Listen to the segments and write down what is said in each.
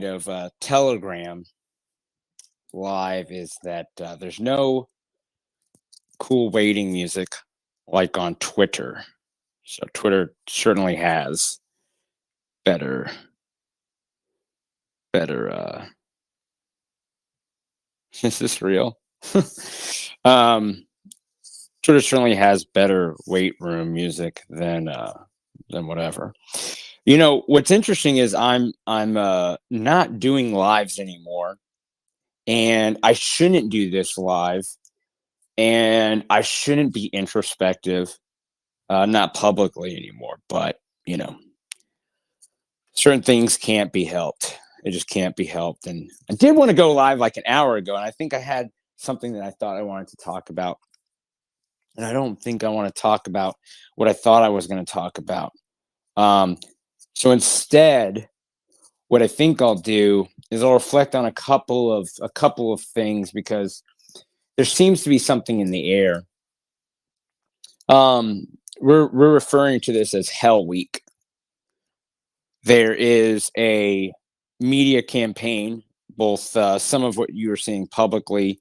of Telegram Live is that there's no cool waiting music like on Twitter. So Twitter certainly has better, better. Is this real? um, Twitter certainly has better weight room music than whatever. You know what's interesting is I'm not doing lives anymore, and I shouldn't do this live, and I shouldn't be introspective, not publicly anymore. But certain things can't be helped. It just can't be helped. And I did want to go live like an hour ago, and I think I had something that I thought I wanted to talk about, and I don't think I want to talk about what I thought I was going to talk about. Um, so instead, what I think I'll do is I'll reflect on a couple of things because there seems to be something in the air. Um, we're referring to this as Hell Week. There is a media campaign, both some of what you are seeing publicly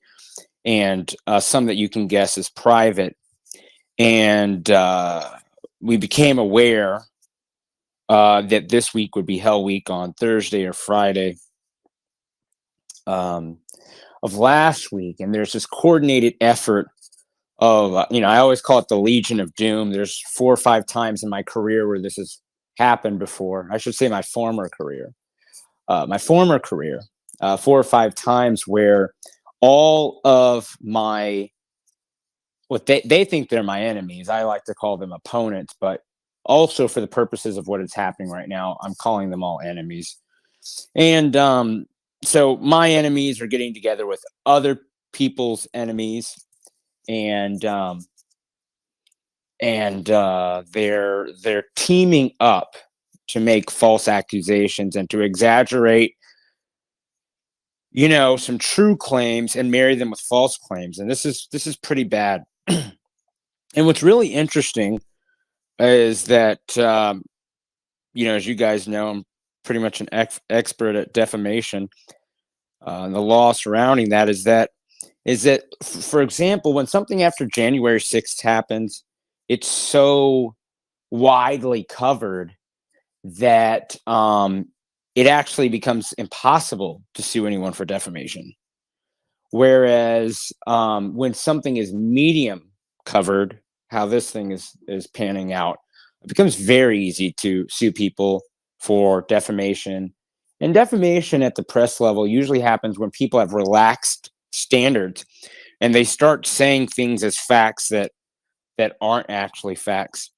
and some that you can guess is private. And we became aware that this week would be Hell Week on Thursday or Friday of last week. And there's this coordinated effort of, I always call it the Legion of Doom. There's 4 or 5 times in my career where this has happened before. I should say my former career. 4 or 5 times where all of my, what they think they're my enemies. I like to call them opponents, but also for the purposes of what is happening right now, I'm calling them all enemies. And so my enemies are getting together with other people's enemies, and they're teaming up to make false accusations and to exaggerate, some true claims and marry them with false claims. And this is pretty bad. And what's really interesting is that, as you guys know, I'm pretty much an expert at defamation. The law surrounding that is that, for example, when something after January 6th happens, it's so widely covered that it actually becomes impossible to sue anyone for defamation. Whereas when something is medium covered, how this thing is panning out, it becomes very easy to sue people for defamation. And defamation at the press level usually happens when people have relaxed standards and they start saying things as facts that aren't actually facts.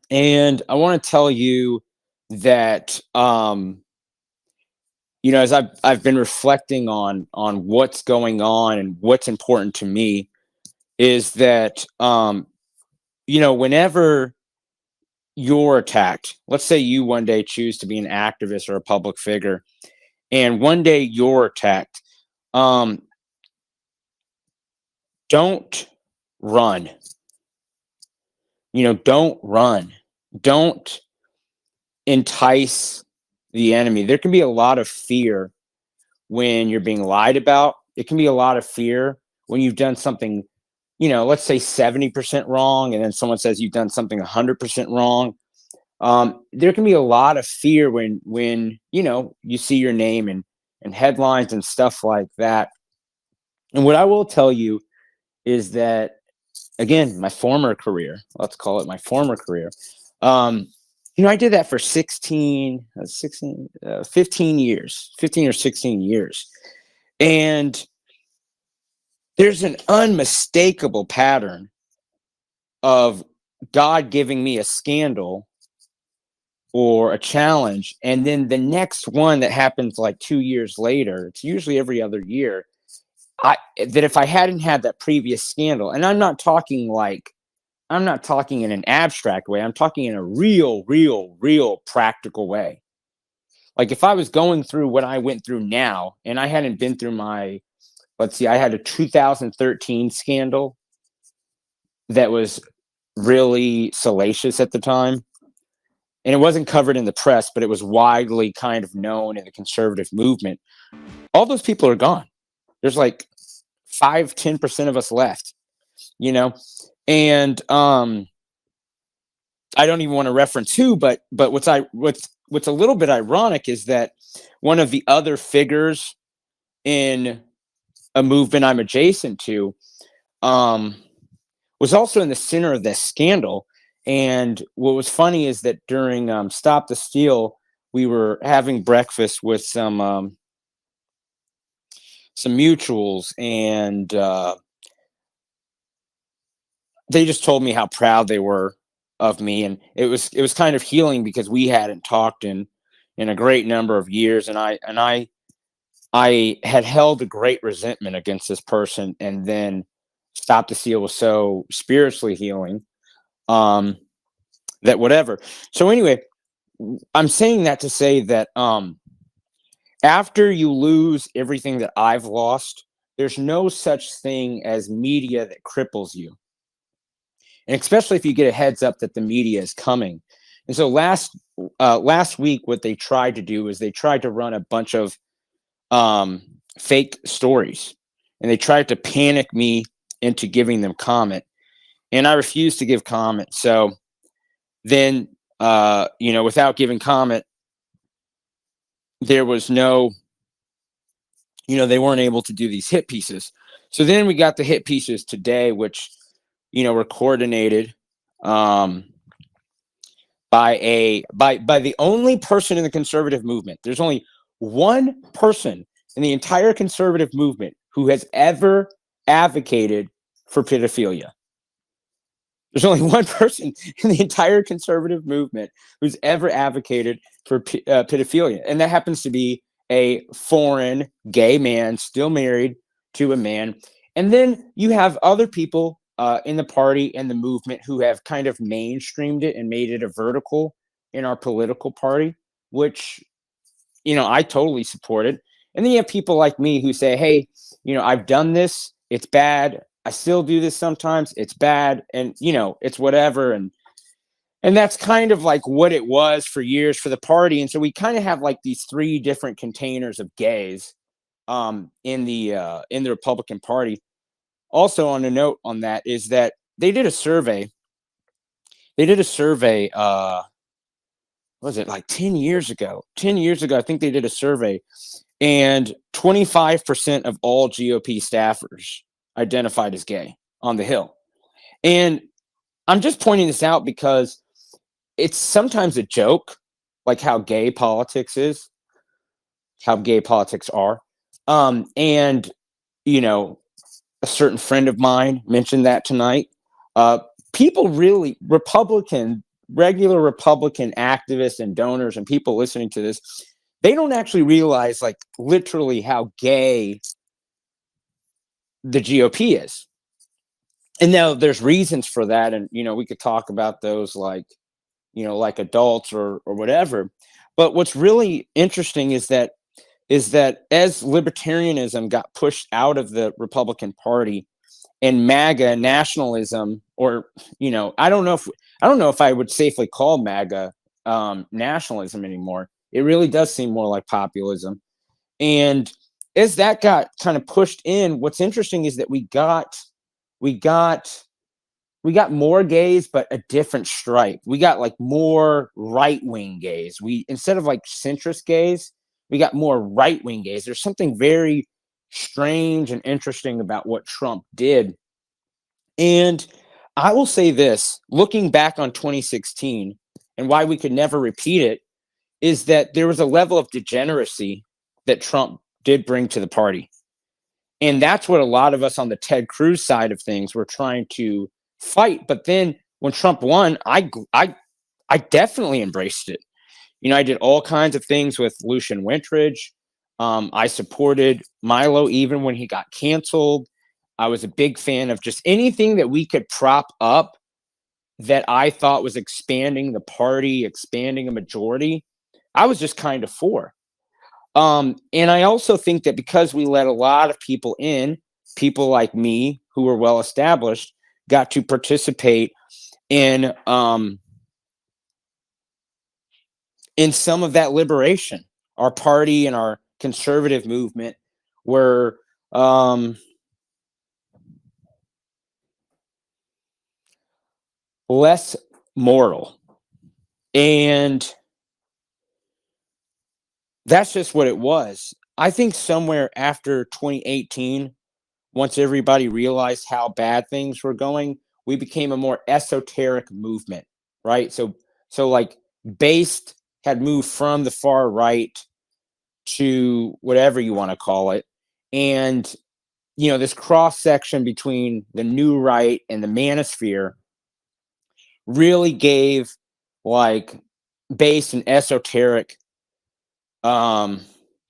And I want to tell you that as I've been reflecting on what's going on and what's important to me, is that whenever you're attacked, let's say you one day choose to be an activist or a public figure, and one day you're attacked, don't run. Don't run. Don't entice the enemy. There can be a lot of fear when you're being lied about. It can be a lot of fear when you've done something, let's say 70% wrong, and then someone says you've done something 100% wrong. There can be a lot of fear when you see your name and headlines and stuff like that. And what I will tell you is that, again, my former career, let's call it my former career, I did that for 15 years, 15 or 16 years. And there's an unmistakable pattern of God giving me a scandal or a challenge, and then the next one that happens like 2 years later, it's usually every other year, that if I hadn't had that previous scandal, and I'm not talking in an abstract way, I'm talking in a real practical way. Like if I was going through what I went through now, and I hadn't been through I had a 2013 scandal that was really salacious at the time. and it wasn't covered in the press, but it was widely kind of known in the conservative movement. All those people are gone. There's like 5-10% of us left, you know, and I don't even want to reference who, but what's a little bit ironic is that one of the other figures in a movement I'm adjacent to um, was also in the center of this scandal. And what was funny is that during Stop the Steal, we were having breakfast with some mutuals, and they just told me how proud they were of me, and it was kind of healing because we hadn't talked in a great number of years, and I had held a great resentment against this person, and then Stop the Steal was so spiritually healing, um, that whatever. So anyway, I'm saying that to say that after you lose everything that I've lost, there's no such thing as media that cripples you. And especially if you get a heads up that the media is coming. And so last week, what they tried to do is they tried to run a bunch of fake stories, and they tried to panic me into giving them comment, and I refused to give comment. So then, without giving comment, there was no, they weren't able to do these hit pieces. So then we got the hit pieces today, which, were coordinated by the only person in the conservative movement. There's only one person in the entire conservative movement who has ever advocated for pedophilia. There's only one person in the entire conservative movement who's ever advocated for pedophilia, and that happens to be a foreign gay man still married to a man. And then you have other people in the party and the movement who have kind of mainstreamed it and made it a vertical in our political party, which, I totally support it. And then you have people like me who say, hey, I've done this, it's bad. I still do this sometimes, it's bad, and it's whatever. And that's kind of like what it was for years for the party. And so we kind of have like these three different containers of gays in the Republican Party. Also, on a note on that is that they did a survey. Was it like 10 years ago? 10 years ago, I think they did a survey, and 25% of all GOP staffers identified as gay on the Hill. And I'm just pointing this out because it's sometimes a joke, like how gay politics is, how gay politics are. And, a certain friend of mine mentioned that tonight. People really, regular Republican activists and donors and people listening to this, they don't actually realize, like, literally how gay the GOP is. And now there's reasons for that. And, we could talk about those like adults or whatever. But what's really interesting is that as libertarianism got pushed out of the Republican Party and MAGA nationalism, or, I don't know if I would safely call MAGA nationalism anymore. It really does seem more like populism. And as that got kind of pushed in, what's interesting is that we got more gays, but a different stripe. We got like more right-wing gays. Instead of like centrist gays, we got more right-wing gays. There's something very strange and interesting about what Trump did. And I will say this, looking back on 2016 and why we could never repeat it, is that there was a level of degeneracy that Trump did bring to the party. And that's what a lot of us on the Ted Cruz side of things were trying to fight. But then when Trump won, I definitely embraced it. I did all kinds of things with Lucian Wintridge. I supported Milo even when he got canceled. I was a big fan of just anything that we could prop up that I thought was expanding the party, expanding a majority. I was just kind of for. And I also think that because we let a lot of people in, people like me who were well established got to participate in in some of that liberation. Our party and our conservative movement were less moral. And that's just what it was. I think somewhere after 2018, once everybody realized how bad things were going, we became a more esoteric movement, right? So like based had moved from the far right to whatever you want to call it. And this cross section between the new right and the manosphere really gave like base and esoteric um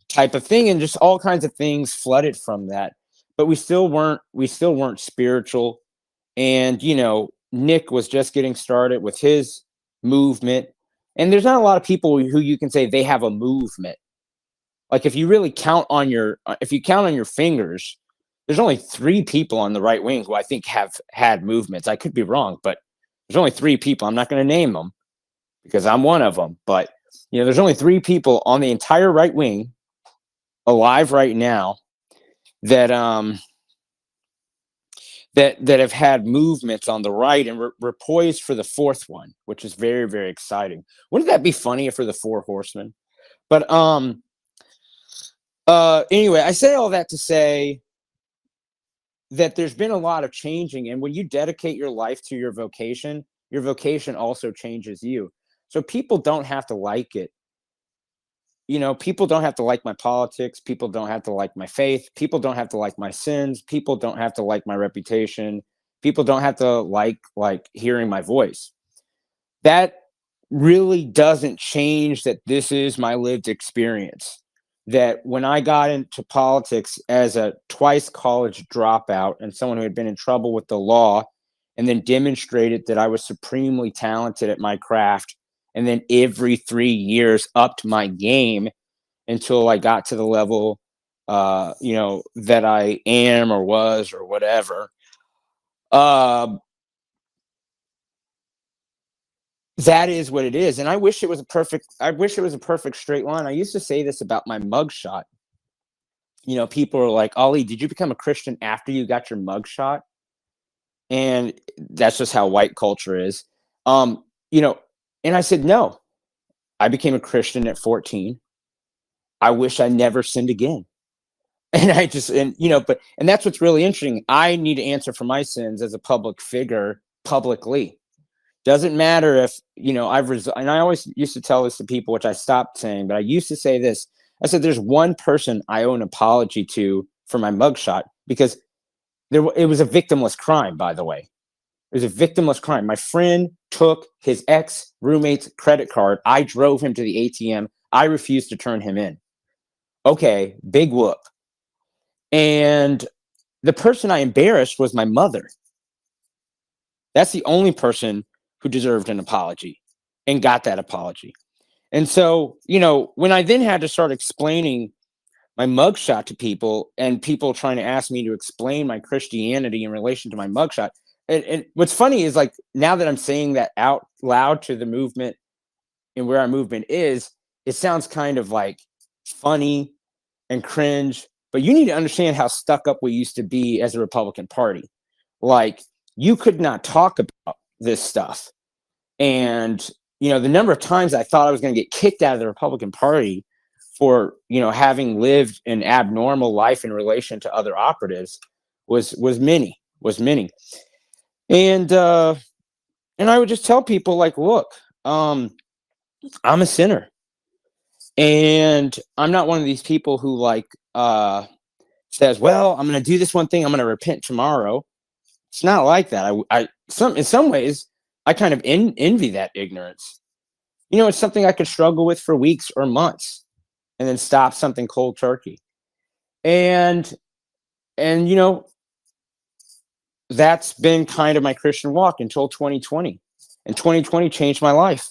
type of thing, and just all kinds of things flooded from that. But we still weren't spiritual. And Nick was just getting started with his movement, and there's not a lot of people who you can say they have a movement. Like if you really count on your if you count on your fingers, there's only 3 people on the right wing who I think have had movements. I could be wrong, but there's only 3 people. I'm not going to name them because I'm one of them. But there's only 3 people on the entire right wing alive right now that that have had movements on the right, and we're poised for the 4th one, which is very, very exciting. Wouldn't that be funny if for the 4 horsemen? But anyway, I say all that to say that there's been a lot of changing, and when you dedicate your life to your vocation also changes you. So people don't have to like it. People don't have to like my politics. People don't have to like my faith. People don't have to like my sins. People don't have to like my reputation. People don't have to like hearing my voice. That really doesn't change that this is my lived experience. That when I got into politics as a twice college dropout and someone who had been in trouble with the law, and then demonstrated that I was supremely talented at my craft, and then every 3 years upped my game until I got to the level, that I am or was or whatever. Uh, that is what it is, and I wish it was a perfect straight line. I used to say this about my mugshot. People are like, "Ollie, did you become a Christian after you got your mugshot?" And that's just how white culture is. Um, you know, and I said, "No, I became a Christian at 14. I wish I never sinned again." And I just, and that's what's really interesting. I need to answer for my sins as a public figure publicly. Doesn't matter if, and I always used to tell this to people, which I stopped saying, but I used to say this. I said, there's one person I owe an apology to for my mugshot, because it was a victimless crime, by the way. It was a victimless crime. My friend took his ex roommate's credit card. I drove him to the ATM. I refused to turn him in. Okay, big whoop. And the person I embarrassed was my mother. That's the only person who deserved an apology and got that apology. And so, when I then had to start explaining my mugshot to people, and people trying to ask me to explain my Christianity in relation to my mugshot, and what's funny is, like, now that I'm saying that out loud to the movement and where our movement is, it sounds kind of like funny and cringe, but you need to understand how stuck up we used to be as a Republican Party. Like, you could not talk about this stuff. And, the number of times I thought I was going to get kicked out of the Republican Party for, having lived an abnormal life in relation to other operatives was many. And I would just tell people, like, look, I'm a sinner. And I'm not one of these people who says, well, I'm going to do this one thing, I'm going to repent tomorrow. It's not like that. In some ways, I kind of envy that ignorance. It's something I could struggle with for weeks or months, and then stop something cold turkey. And that's been kind of my Christian walk until 2020. And 2020 changed my life.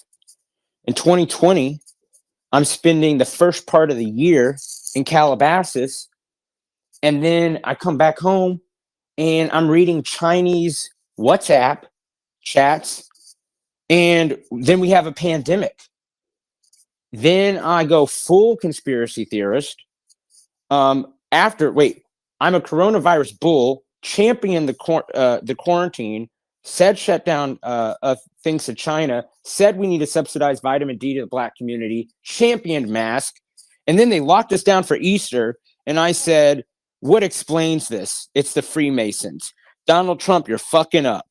In 2020, I'm spending the first part of the year in Calabasas, and then I come back home and I'm reading Chinese WhatsApp chats, and then we have a pandemic. Then I go full conspiracy theorist. I'm a coronavirus bull, champion the quarantine, said shut down things to China, said we need to subsidize vitamin D to the black community, championed mask, and then they locked us down for Easter. And I said, what explains this? It's the Freemasons. Donald Trump, you're fucking up.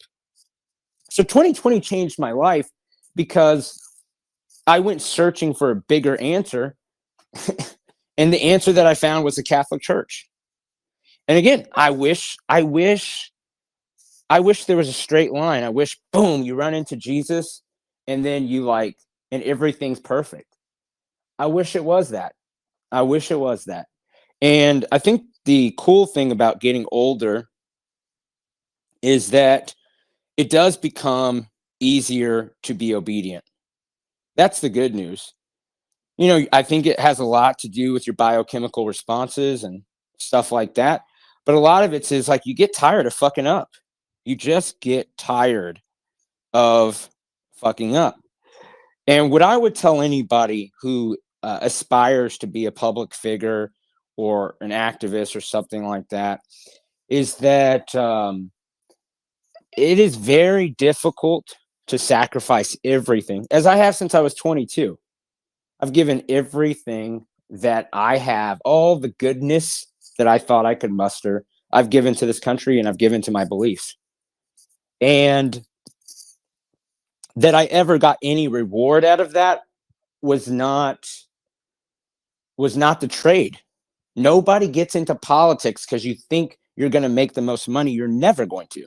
So 2020 changed my life because I went searching for a bigger answer. And the answer that I found was the Catholic Church. And again, I wish there was a straight line. I wish, boom, you run into Jesus and then and everything's perfect. I wish it was that. And I think the cool thing about getting older is that it does become easier to be obedient. That's the good news. I think it has a lot to do with your biochemical responses and stuff like that. But a lot of it is like you get tired of fucking up. You just get tired of fucking up. And what I would tell anybody who aspires to be a public figure or an activist or something like that is that it is very difficult to sacrifice everything, as I have since I was 22. I've given everything that I have, all the goodness that I thought I could muster, I've given to this country and I've given to my beliefs. And that I ever got any reward out of that was not the trade. Nobody gets into politics because you think you're going to make the most money. You're never going to.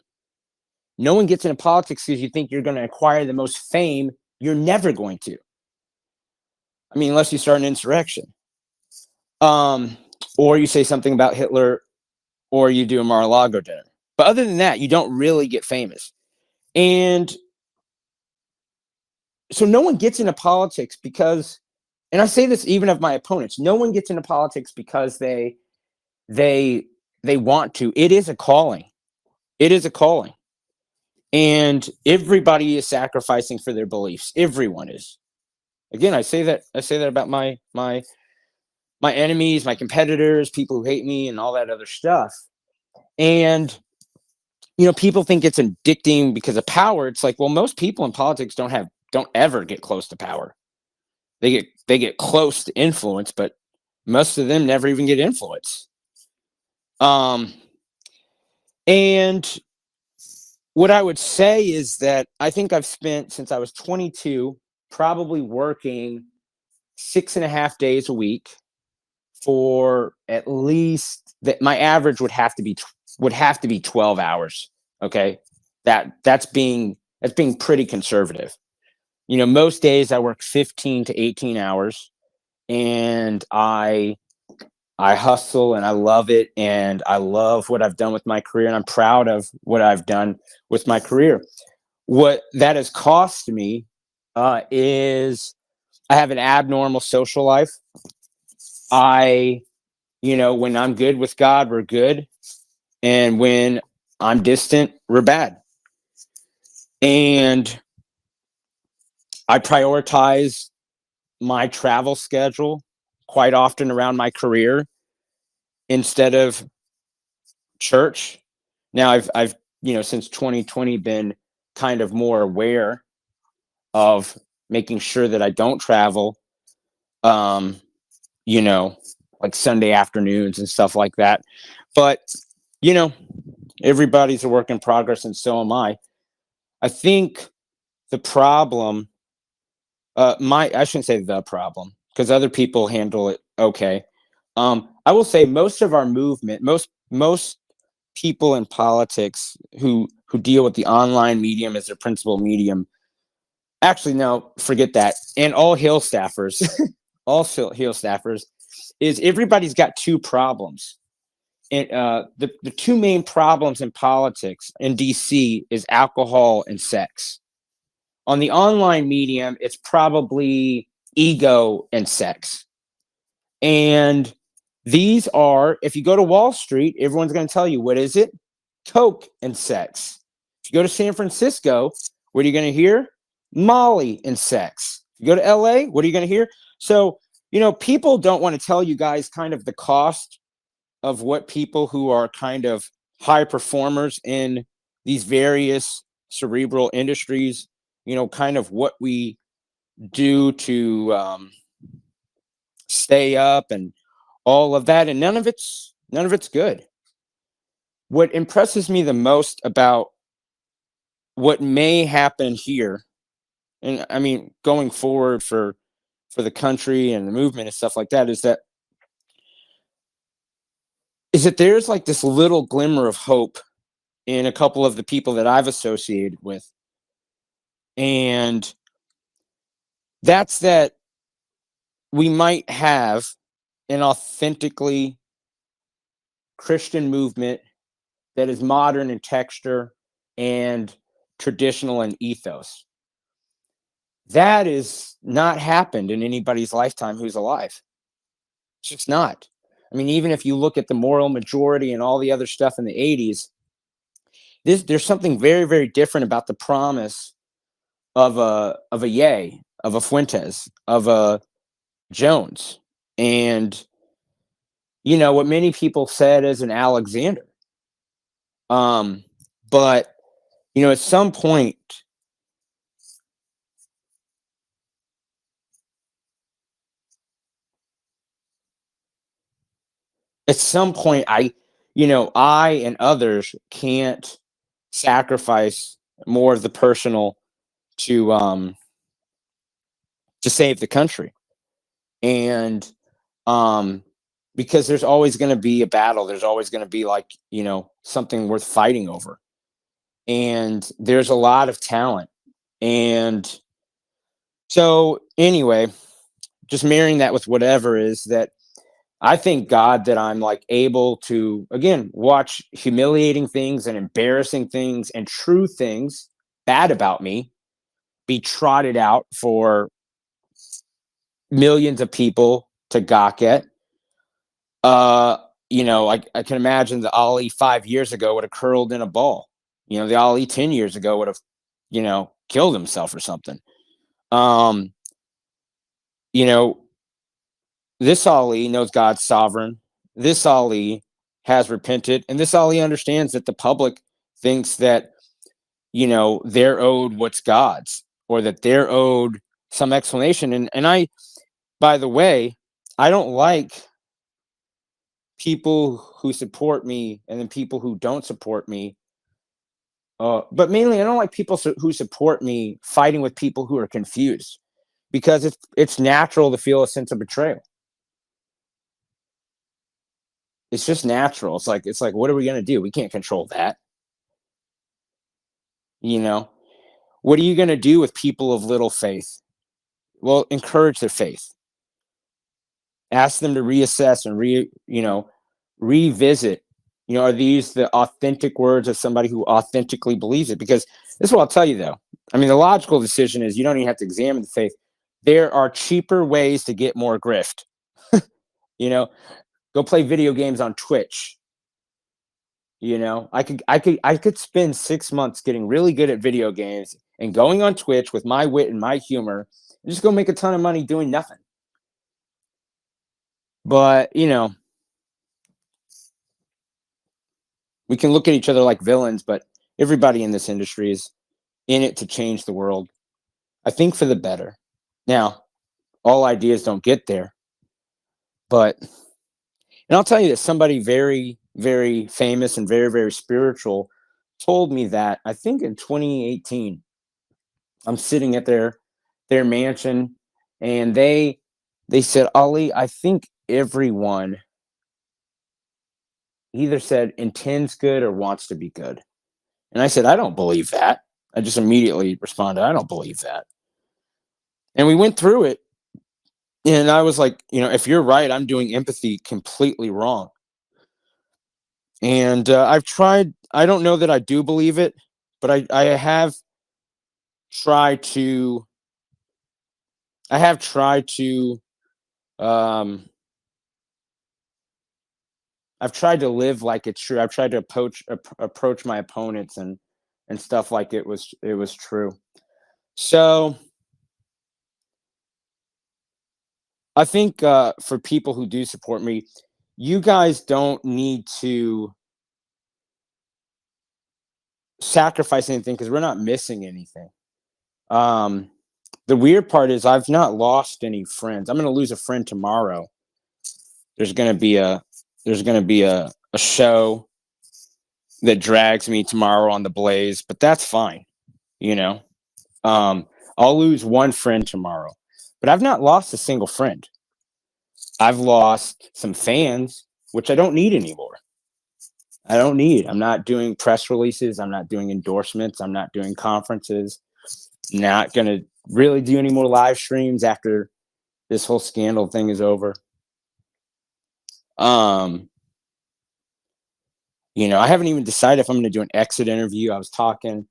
No one gets into politics because you think you're going to acquire the most fame. You're never going to. I mean, unless you start an insurrection. Or you say something about Hitler, or you do a Mar-a-Lago dinner. But other than that, you don't really get famous. And so no one gets into politics because, and I say this even of my opponents, no one gets into politics because they want to. It is a calling. It is a calling. And everybody is sacrificing for their beliefs. Everyone is. Again, I say that about my enemies, my competitors, people who hate me, and all that other stuff. And people think it's addicting because of power. It's like, well, most people in politics don't ever get close to power. They get close to influence, but most of them never even get influence. And what I would say is that I think I've spent, since I was 22, probably working 6.5 days a week for at least that my average would have to be 12 hours. Okay. That's being pretty conservative. Most days I work 15 to 18 hours and I hustle and I love it. And I love what I've done with my career. And I'm proud of what I've done with my career. What that has cost me is I have an abnormal social life. When I'm good with God, we're good. And when I'm distant, we're bad. And I prioritize my travel schedule quite often around my career instead of church. Now I've since 2020 been kind of more aware of making sure that I don't travel, like Sunday afternoons and stuff like that. But, everybody's a work in progress, and so am I. I think the problem, I shouldn't say the problem, because other people handle it okay. I will say most of our movement, most people in politics who deal with the online medium as their principal medium, actually, no, forget that. And all Hill staffers, is everybody's got two problems. And the two main problems in politics in DC is alcohol and sex. On the online medium, it's probably ego and sex. And these are, if you go to Wall Street, everyone's going to tell you, what is it? Coke and sex. If you go to San Francisco, what are you going to hear? Molly and sex. If you go to LA, what are you going to hear? So, people don't want to tell you guys kind of the cost of what people who are kind of high performers in these various cerebral industries, kind of what we do to stay up and all of that, and none of it's good. What impresses me the most about what may happen here, and I mean going forward for the country and the movement and stuff like that, is that there's like this little glimmer of hope in a couple of the people that I've associated with. And that's that we might have an authentically Christian movement that is modern in texture and traditional in ethos. That is not happened in anybody's lifetime who's alive. It's just not. I mean, even if you look at the moral majority and all the other stuff in the 80s, there's something very, very different about the promise of a Ye, of a Fuentes, of a Jones, and what many people said as an Alexander. Um, but at some point, I and others can't sacrifice more of the personal to to save the country, and um, because there's always going to be a battle. There's always going to be like something worth fighting over, and there's a lot of talent. And so anyway, just marrying that with whatever is that I thank God that I'm like able to again watch humiliating things and embarrassing things and true things bad about me be trotted out for millions of people to gawk at. Uh, I can imagine the Ali 5 years ago would have curled in a ball. The Ali 10 years ago would have, killed himself or something. Um, you know, this Ali knows God's sovereign. This Ali has repented, and this Ali understands that the public thinks that they're owed what's God's, or that they're owed some explanation. And by the way, I don't like people who support me and then people who don't support me. But mainly, I don't like people who support me fighting with people who are confused, because it's natural to feel a sense of betrayal. It's just natural. It's like what are we gonna do? We can't control that. You know, what are you gonna do with people of little faith? Well, encourage their faith. Ask them to reassess and revisit. Are these the authentic words of somebody who authentically believes it? Because this is what I'll tell you, though. I mean, the logical decision is you don't even have to examine the faith. There are cheaper ways to get more grift. You know, go play video games on Twitch. I could spend 6 months getting really good at video games and going on Twitch with my wit and my humor and just go make a ton of money doing nothing. But we can look at each other like villains, but everybody in this industry is in it to change the world. I think for the better. Now, all ideas don't get there, but and I'll tell you that somebody very, very famous and very, very spiritual told me that I think in 2018. I'm sitting at their mansion, and they said, "Ali, I think everyone either said intends good or wants to be good." And I said, "I don't believe that." I just immediately responded, "I don't believe that." And we went through it, and I was like, if you're right, I'm doing empathy completely wrong. And I've tried. I don't know that I do believe it, but I have tried to. I have tried to. Um, I've tried to live like it's true. I've tried to approach my opponents and stuff like it was true. So I think for people who do support me, you guys don't need to sacrifice anything because we're not missing anything. Um, the weird part is I've not lost any friends. I'm going to lose a friend tomorrow. There's going to be a a show that drags me tomorrow on the Blaze, but that's fine. You know, um, I'll lose one friend tomorrow, but I've not lost a single friend. I've lost some fans, which I don't need anymore. I don't need. I'm not doing press releases. I'm not doing endorsements. I'm not doing conferences. Not going to really do any more live streams after this whole scandal thing is over. Um, I haven't even decided if I'm going to do an exit interview. I was talking,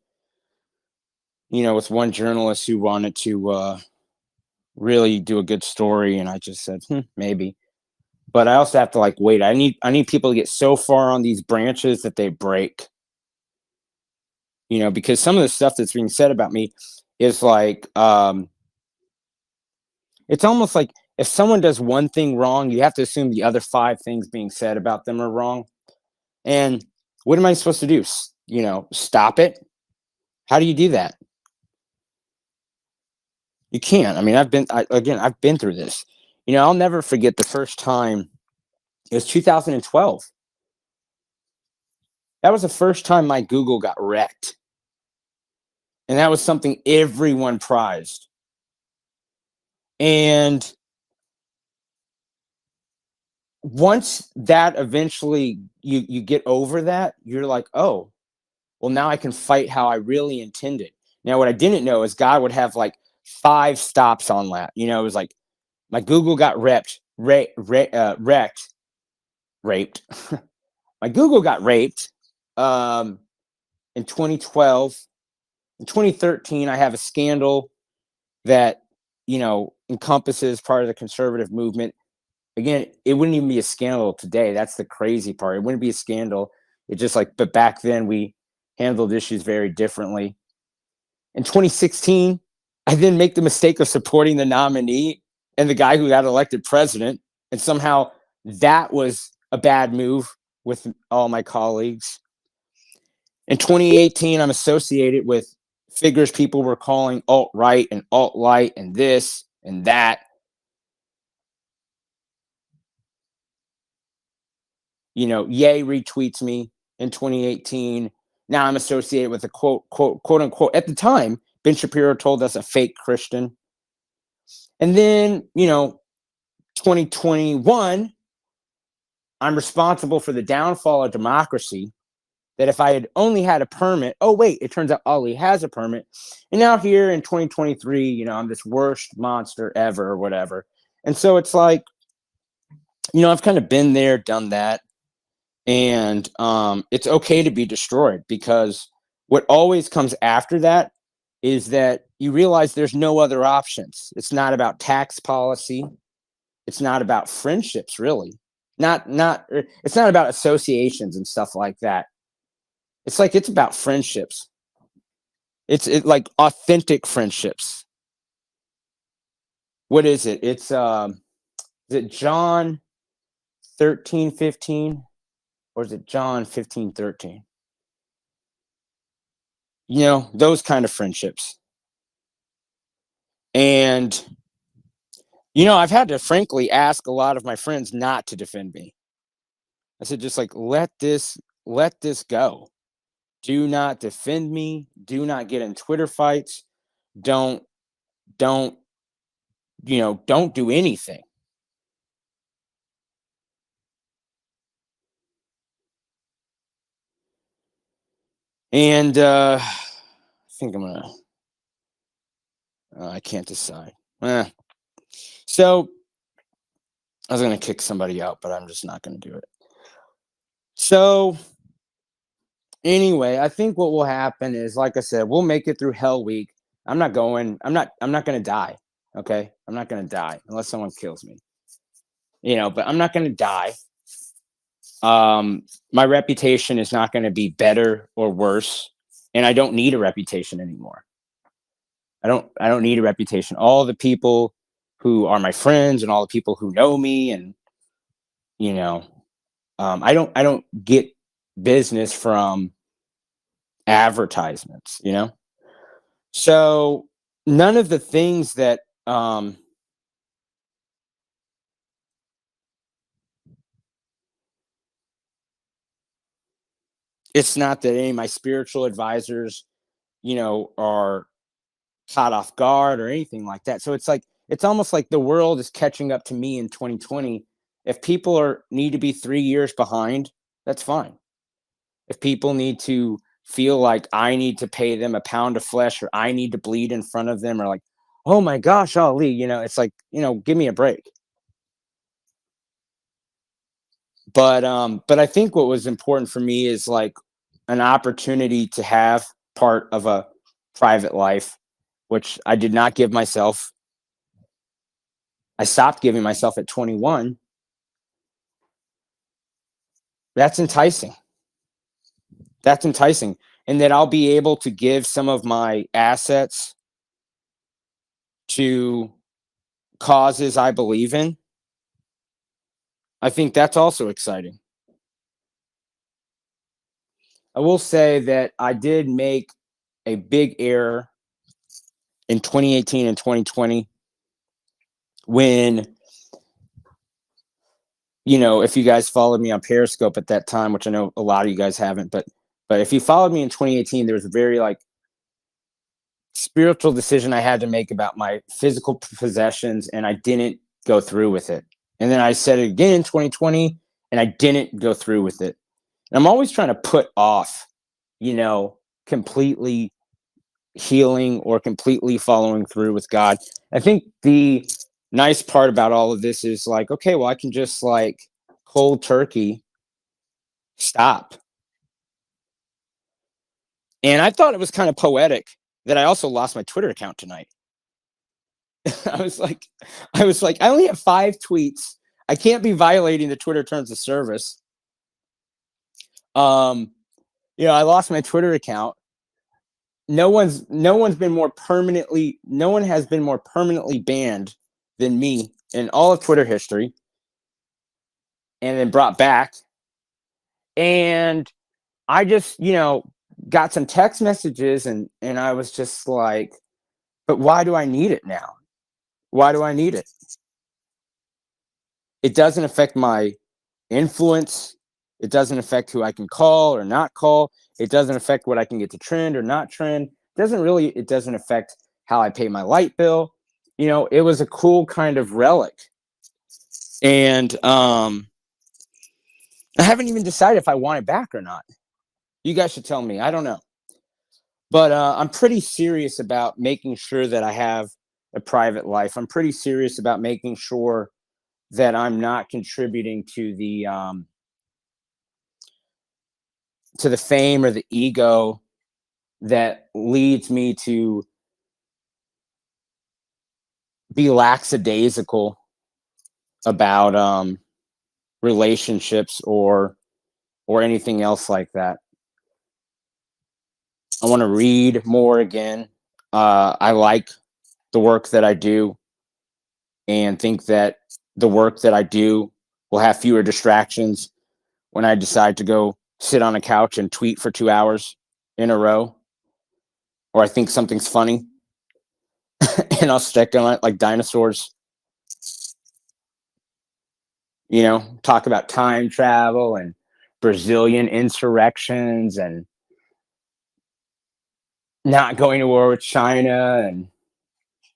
with one journalist who wanted to really do a good story, and I just said, maybe. But I also have to wait. I need people to get so far on these branches that they break. Because some of the stuff that's being said about me is it's almost like if someone does one thing wrong, you have to assume the other five things being said about them are wrong. And what am I supposed to do? Stop it? How do you do that? You can't. I mean, I've been through this. I'll never forget the first time. It was 2012. That was the first time my Google got wrecked. And that was something everyone prized. And once that eventually you get over that, you're like, oh, well, now I can fight how I really intended. Now, what I didn't know is God would have 5 stops on that. It was like my Google got wrecked. My Google got raped in 2012. In 2013, I have a scandal that, encompasses part of the conservative movement. Again, it wouldn't even be a scandal today. That's the crazy part. It wouldn't be a scandal. It's just but back then we handled issues very differently. In 2016, I then make the mistake of supporting the nominee and the guy who got elected president. And somehow that was a bad move with all my colleagues. In 2018, I'm associated with figures people were calling alt-right and alt-light and this and that. Ye retweets me in 2018. Now I'm associated with a quote unquote, at the time, Ben Shapiro told us a fake Christian. And then, 2021, I'm responsible for the downfall of democracy. That if I had only had a permit, oh, wait, it turns out Ollie has a permit. And now here in 2023, I'm this worst monster ever or whatever. And so it's I've kind of been there, done that. And it's okay to be destroyed, because what always comes after that is that you realize there's no other options. It's not about tax policy. It's not about friendships, really. It's not about associations and stuff like that. It's about friendships. It's authentic friendships. What is it? It's is it John 13:15, or is it John 15:13? Those kind of friendships. And I've had to frankly ask a lot of my friends not to defend me. I said, just let this go. Do not defend me. Do not get in Twitter fights. Don't don't don't do anything. And I think I'm gonna. I can't decide. So I was gonna kick somebody out, but I'm just not gonna do it. So anyway, I think what will happen is, like I said, we'll make it through Hell Week. I'm not going to die. Okay. I'm not going to die unless someone kills me, but I'm not going to die. My reputation is not going to be better or worse. And I don't need a reputation anymore. I don't need a reputation. All the people who are my friends and all the people who know me. And, you know, I don't get business from advertisements, you know? So none of the things that, it's not that any of my spiritual advisors, are caught off guard or anything like that. So it's like, it's almost like the world is catching up to me in 2020. If people need to be 3 years behind, that's fine. If people need to feel like I need to pay them a pound of flesh, or I need to bleed in front of them, or like, oh my gosh, Ali, it's like, give me a break. But I think what was important for me is like an opportunity to have part of a private life, which I did not give myself. I stopped giving myself at 21. That's enticing. That's enticing. And that I'll be able to give some of my assets to causes I believe in. I think that's also exciting. I will say that I did make a big error in 2018 and 2020 when, if you guys followed me on Periscope at that time, which I know a lot of you guys haven't, but if you followed me in 2018, there was a very like spiritual decision I had to make about my physical possessions, and I didn't go through with it. And then I said it again in 2020, and I didn't go through with it. And I'm always trying to put off, completely healing or completely following through with God. I think the nice part about all of this is like, okay, well, I can just like cold turkey stop. And I thought it was kind of poetic that I also lost my Twitter account tonight. I was like, I only have 5 tweets. I can't be violating the Twitter terms of service. I lost my Twitter account. No one has been more permanently banned than me in all of Twitter history, and then brought back. And I just, got some text messages, and I was just like, but why do I need it now? Why do I need it? It doesn't affect my influence. It doesn't affect who I can call or not call. It doesn't affect what I can get to trend or not trend. It doesn't affect how I pay my light bill. It was a cool kind of relic. And I haven't even decided if I want it back or not. You guys should tell me. I don't know. But I'm pretty serious about making sure that I have a private life. I'm pretty serious about making sure that I'm not contributing to the fame or the ego that leads me to be lackadaisical about relationships or anything else like that. I want to read more again. I like the work that I do, and think that the work that I do will have fewer distractions when I decide to go sit on a couch and tweet for 2 hours in a row, or I think something's funny and I'll stick on it like dinosaurs. Talk about time travel and Brazilian insurrections and not going to war with China and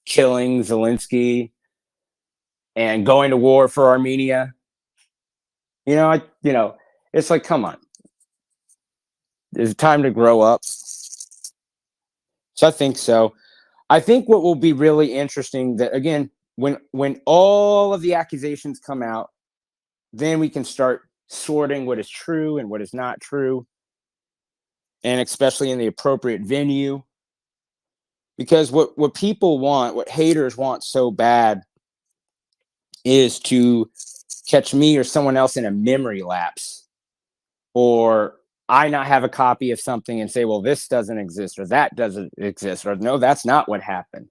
killing Zelensky and going to war for Armenia. It's like, come on. It's time to grow up. So I think so. I think what will be really interesting, that again, when all of the accusations come out, then we can start sorting what is true and what is not true, and especially in the appropriate venue. Because what people want, what haters want so bad, is to catch me or someone else in a memory lapse, or I not have a copy of something and say, well, this doesn't exist, or that doesn't exist, or no, that's not what happened,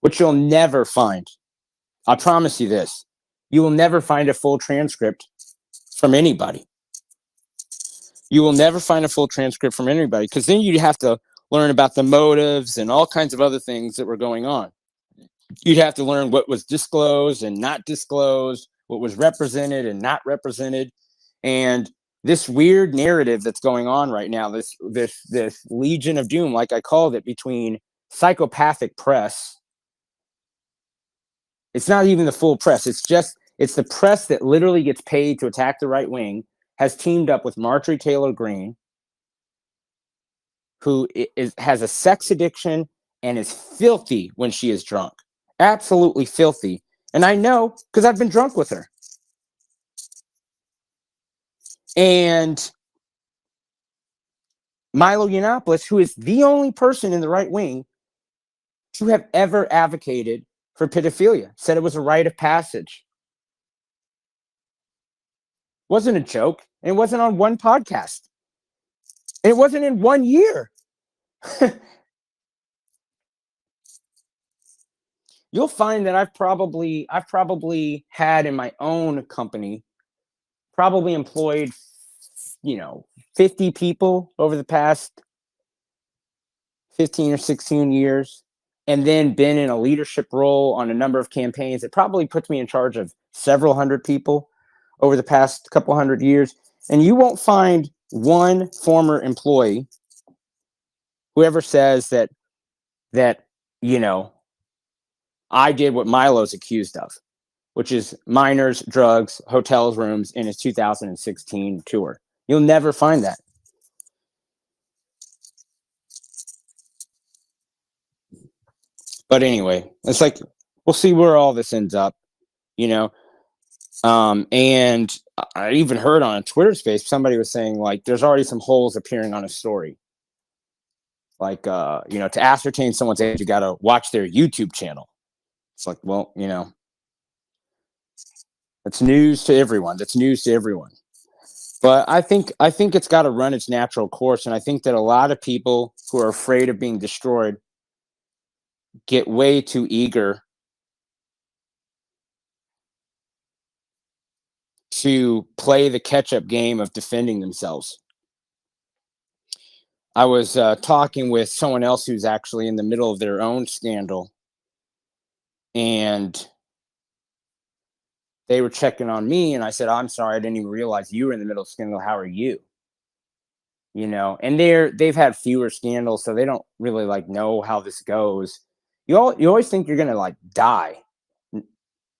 which you'll never find. I promise you this. You will never find a full transcript from anybody. You will never find a full transcript from anybody, because then you'd have to learn about the motives and all kinds of other things that were going on. You'd have to learn what was disclosed and not disclosed, what was represented and not represented. And this weird narrative that's going on right now, this Legion of Doom, like I called it, between psychopathic press. It's not even the full press. It's the press that literally gets paid to attack the right wing, has teamed up with Marjorie Taylor Greene, who has a sex addiction and is filthy when she is drunk. Absolutely filthy. And I know because I've been drunk with her. And Milo Yiannopoulos, who is the only person in the right wing to have ever advocated for pedophilia, said it was a rite of passage. Wasn't a joke. And it wasn't on one podcast. And it wasn't in 1 year. You'll find that I've probably had in my own company, probably employed, 50 people over the past 15 or 16 years, and then been in a leadership role on a number of campaigns. It probably puts me in charge of several hundred people over the past couple hundred years. And you won't find one former employee who ever says that I did what Milo's accused of, which is minors, drugs, hotels rooms in his 2016 tour. You'll never find that. But anyway, it's like, we'll see where all this ends up, and I even heard on a Twitter space, somebody was saying, like, there's already some holes appearing on a story. Like, to ascertain someone's age, you got to watch their YouTube channel. It's like, well, that's news to everyone. But I think it's got to run its natural course. And I think that a lot of people who are afraid of being destroyed get way too eager to play the catch-up game of defending themselves. I was talking with someone else who's actually in the middle of their own scandal, and they were checking on me, and I said, I'm sorry, I didn't even realize you were in the middle of scandal. How are you? And they've had fewer scandals, so they don't really know how this goes. You always think you're gonna die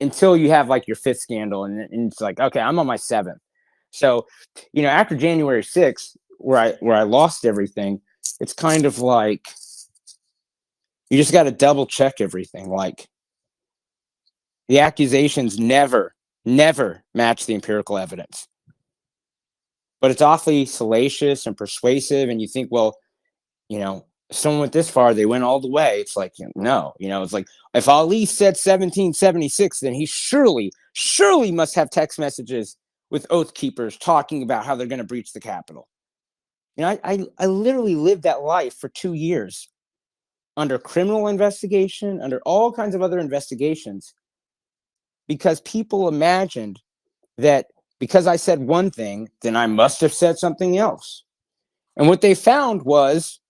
until you have your fifth scandal, and it's like, okay, I'm on my seventh. So, after January 6th, where I lost everything, it's kind of like you just got to double check everything. Like, the accusations never match the empirical evidence. But it's awfully salacious and persuasive, and you think, well, someone went this far, they went all the way. It's like, no, it's like, if Ali said 1776, then he surely must have text messages with Oath Keepers talking about how they're going to breach the Capitol. I literally lived that life for 2 years under criminal investigation, under all kinds of other investigations, because people imagined that because I said one thing, then I must have said something else. And what they found was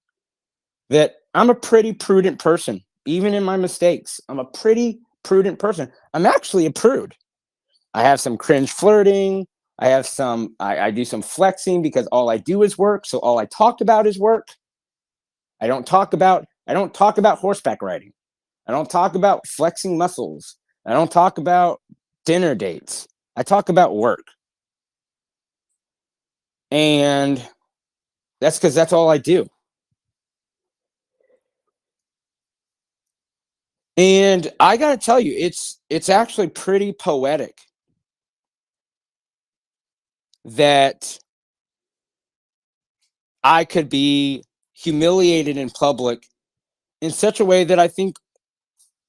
that I'm a pretty prudent person, even in my mistakes. I'm a pretty prudent person. I'm actually a prude. I have some cringe flirting. I have I do some flexing because all I do is work. So all I talk about is work. I don't talk about horseback riding. I don't talk about flexing muscles. I don't talk about dinner dates. I talk about work. And that's because that's all I do. And I got to tell you, it's actually pretty poetic that I could be humiliated in public in such a way that I think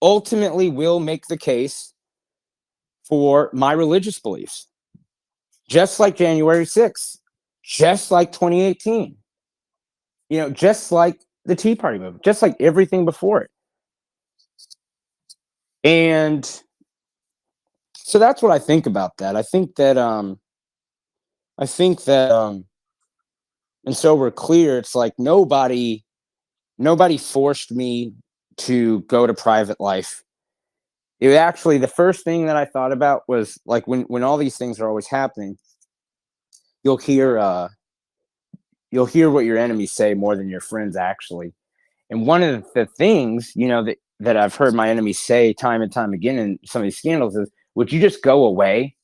ultimately will make the case for my religious beliefs. Just like January 6th, just like 2018, just like the Tea Party movement, just like everything before it. And So that's what I think about that. I think that and so we're clear, it's like nobody forced me to go to private life. It actually, the first thing that I thought about was like when all these things are always happening, you'll hear you'll hear what your enemies say more than your friends actually. And one of the things, that I've heard my enemies say time and time again in some of these scandals is, would you just go away?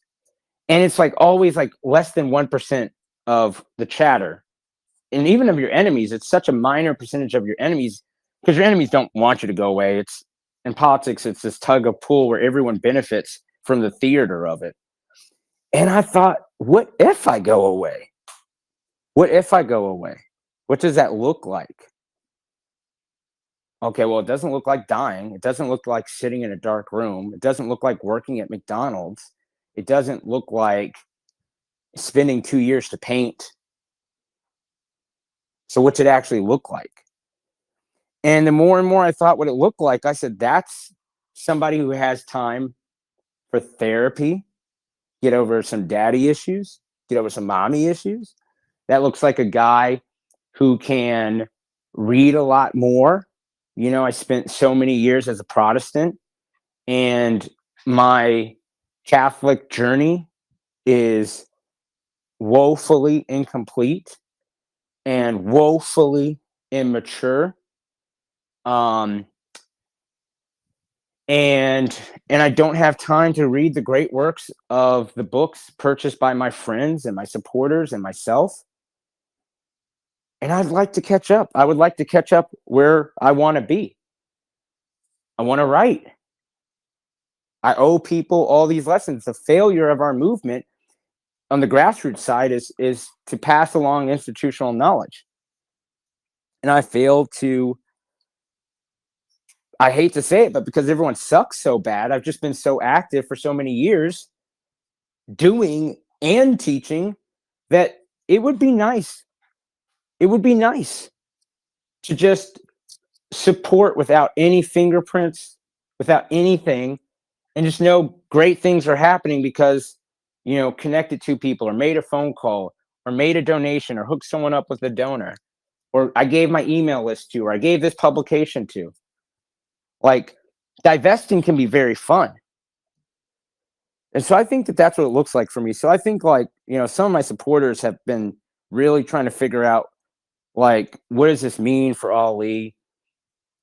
And it's like always like less than 1% of the chatter. And even of your enemies, it's such a minor percentage of your enemies, because your enemies don't want you to go away. It's in politics, it's this tug of pull where everyone benefits from the theater of it. And I thought, what if I go away? What if I go away? What does that look like? Okay, well, it doesn't look like dying. It doesn't look like sitting in a dark room. It doesn't look like working at McDonald's. It doesn't look like spending 2 years to paint. So what's it actually look like? And the more and more I thought what it looked like, I said, that's somebody who has time for therapy, get over some daddy issues, get over some mommy issues. That looks like a guy who can read a lot more. I spent so many years as a Protestant, and my Catholic journey is woefully incomplete and woefully immature. Um, and I don't have time to read the great works of the books purchased by my friends and my supporters and myself. And I'd like to catch up. I would like to catch up where I want to be. I want to write. I owe people all these lessons. The failure of our movement on the grassroots side is to pass along institutional knowledge. And I failed to, I hate to say it, but because everyone sucks so bad, I've just been so active for so many years doing and teaching that it would be nice. It would be nice to just support without any fingerprints, without anything, and just know great things are happening because, connected to people or made a phone call or made a donation or hooked someone up with a donor, or I gave my email list to, or I gave this publication to. Like, divesting can be very fun. And so I think that that's what it looks like for me. So I think, like, some of my supporters have been really trying to figure out, like, what does this mean for Ali?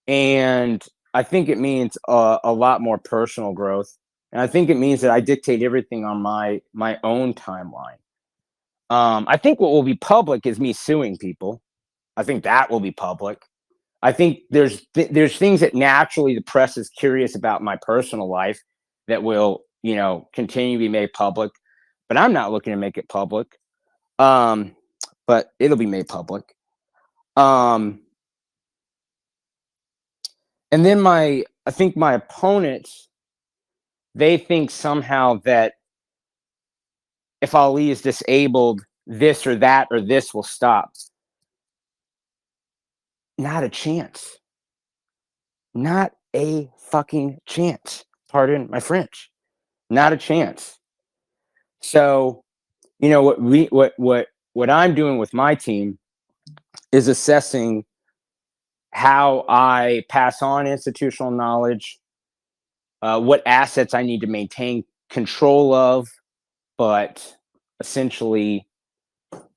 And I think it means a lot more personal growth. And I think it means that I dictate everything on my own timeline. I think what will be public is me suing people. I think that will be public. I think there's things that naturally the press is curious about my personal life that will, continue to be made public, but I'm not looking to make it public. Um, but it'll be made public. Um, and then I think my opponents, they think somehow that if Ali is disabled, this or that or this will stop. Not a chance. Not a fucking chance. Pardon my French. Not a chance. So, what I'm doing with my team is assessing how I pass on institutional knowledge, what assets I need to maintain control of, but essentially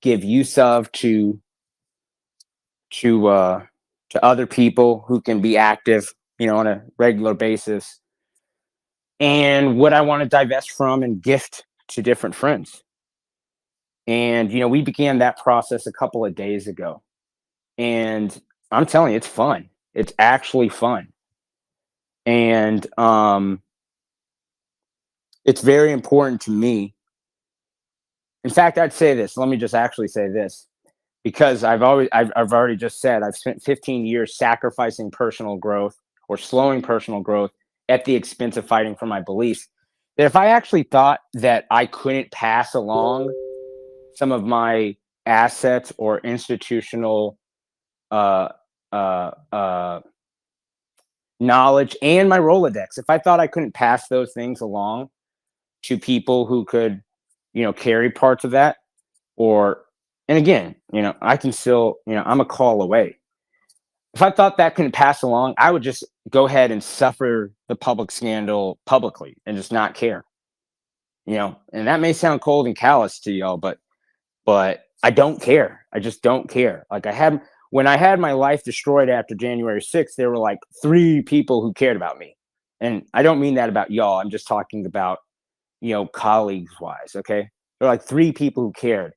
give use of to uh, to other people who can be active, on a regular basis, and what I want to divest from and gift to different friends. And we began that process a couple of days ago, and I'm telling you, it's fun. It's actually fun, and it's very important to me. In fact, I'd say this. Let me just actually say this, because I've already just said I've spent 15 years sacrificing personal growth or slowing personal growth at the expense of fighting for my beliefs. That if I actually thought that I couldn't pass along some of my assets or institutional uh, uh, uh, knowledge and my Rolodex, if I thought I couldn't pass those things along to people who could, carry parts of that. And again, I can still, I'm a call away. If I thought that couldn't pass along, I would just go ahead and suffer the public scandal publicly and just not care. And that may sound cold and callous to y'all, but I don't care. I just don't care. Like when I had my life destroyed after January 6th, there were like 3 people who cared about me. And I don't mean that about y'all. I'm just talking about, colleagues wise. Okay. There were like 3 people who cared.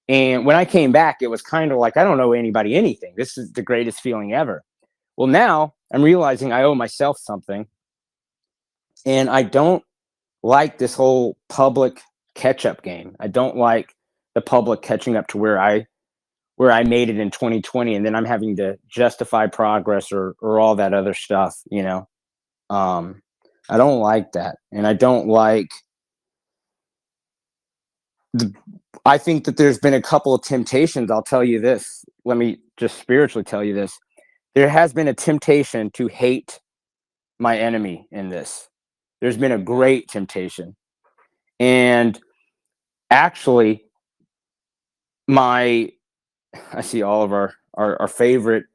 And when I came back, it was kind of like, I don't know anybody anything. This is the greatest feeling ever. Well, now I'm realizing I owe myself something. And I don't like this whole public catch-up game. I don't like the public catching up to where I made it in 2020, and then I'm having to justify progress or all that other stuff, I don't like that. And I don't like I think that there's been a couple of temptations. I'll tell you this. Let me just spiritually tell you this. There has been a temptation to hate my enemy in this. There's been a great temptation. And actually, I see all of our favorite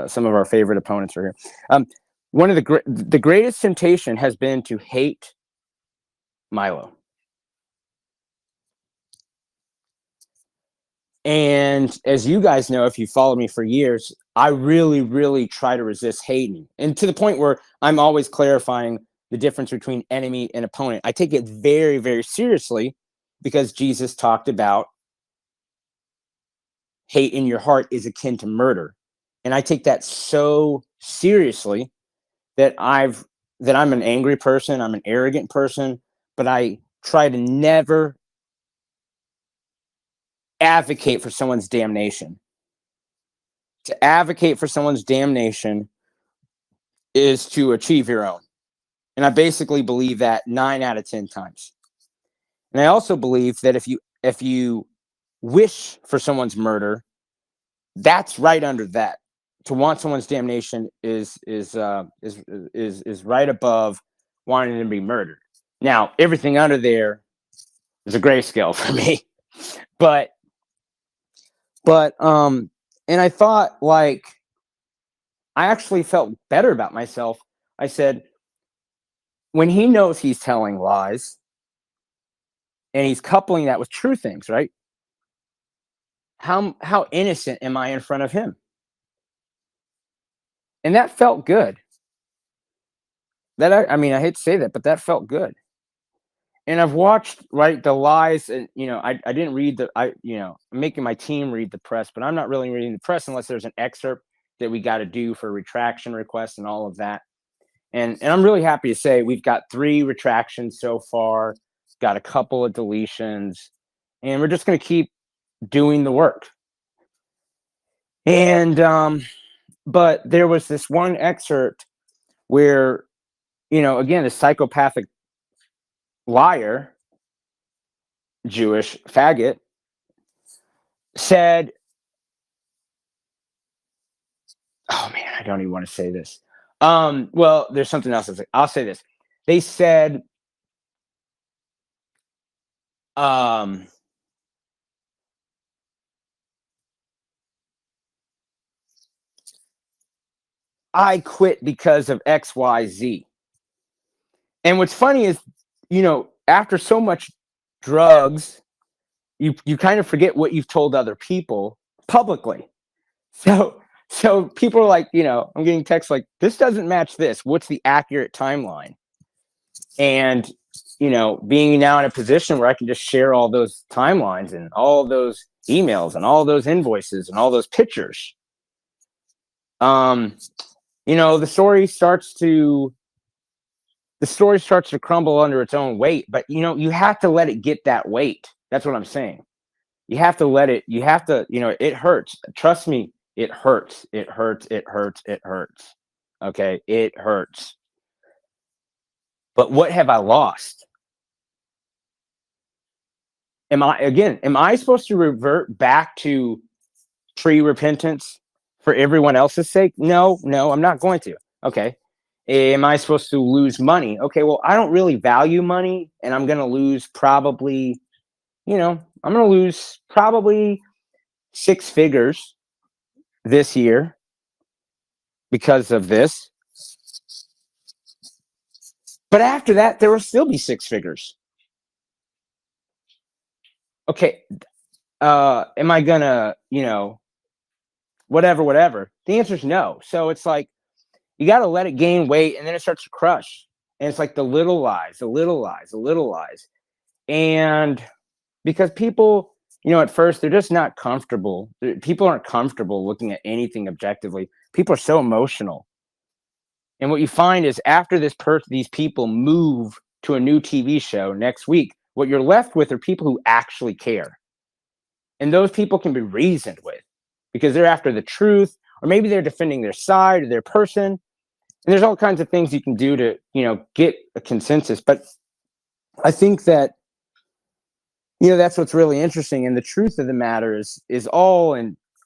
some of our favorite opponents are here. One of the greatest temptation has been to hate Milo. And as you guys know, if you followed me for years, I really, really try to resist hating. And to the point where I'm always clarifying the difference between enemy and opponent. I take it very, very seriously because Jesus talked about hate in your heart is akin to murder. And I take that so seriously that I'm an angry person, I'm an arrogant person, but I try to never advocate for someone's damnation. To advocate for someone's damnation is to achieve your own. And I basically believe that 9 out of 10 times. And I also believe that if you wish for someone's murder, that's right under that. To want someone's damnation is right above wanting them to be murdered. Now, everything under there is a grayscale for me. But and I thought, like, I actually felt better about myself. I said, when he knows he's telling lies and he's coupling that with true things, right? How innocent am I in front of him? And that felt good. I mean, I hate to say that, but that felt good. And I've watched, right, the lies, and I didn't read I'm making my team read the press, but I'm not really reading the press unless there's an excerpt that we got to do for retraction requests and all of that. And I'm really happy to say we've got 3 retractions so far, got a couple of deletions, and we're just going to keep doing the work. And but there was this one excerpt where, again, a psychopathic liar, Jewish faggot, said, oh man, I don't even want to say this. Well, there's something else. I'll say this. They said, I quit because of XYZ. And what's funny is, after so much drugs, you kind of forget what you've told other people publicly. So people are like, I'm getting texts like, this doesn't match this. What's the accurate timeline? And, being now in a position where I can just share all those timelines and all those emails and all those invoices and all those pictures. The story starts to crumble under its own weight, but you have to let it get that weight. That's what I'm saying. You have to let it, it hurts. Trust me, it hurts. It hurts. It hurts. It hurts. Okay. It hurts. But what have I lost? Am I supposed to revert back to pre-repentance for everyone else's sake? No, I'm not going to. Okay. Am I supposed to lose money? Okay, well, I don't really value money, and I'm going to lose probably, I'm going to lose probably six figures this year because of this. But after that, there will still be six figures. Okay, am I going to, whatever? The answer is no. So it's like, you got to let it gain weight, and then it starts to crush. And it's like the little lies, the little lies, the little lies. And because people, at first they're just not comfortable. People aren't comfortable looking at anything objectively. People are so emotional. And what you find is after these people move to a new TV show next week, what you're left with are people who actually care. And those people can be reasoned with because they're after the truth, or maybe they're defending their side or their person. And there's all kinds of things you can do to, get a consensus. But I think that, that's what's really interesting. And the truth of the matter is all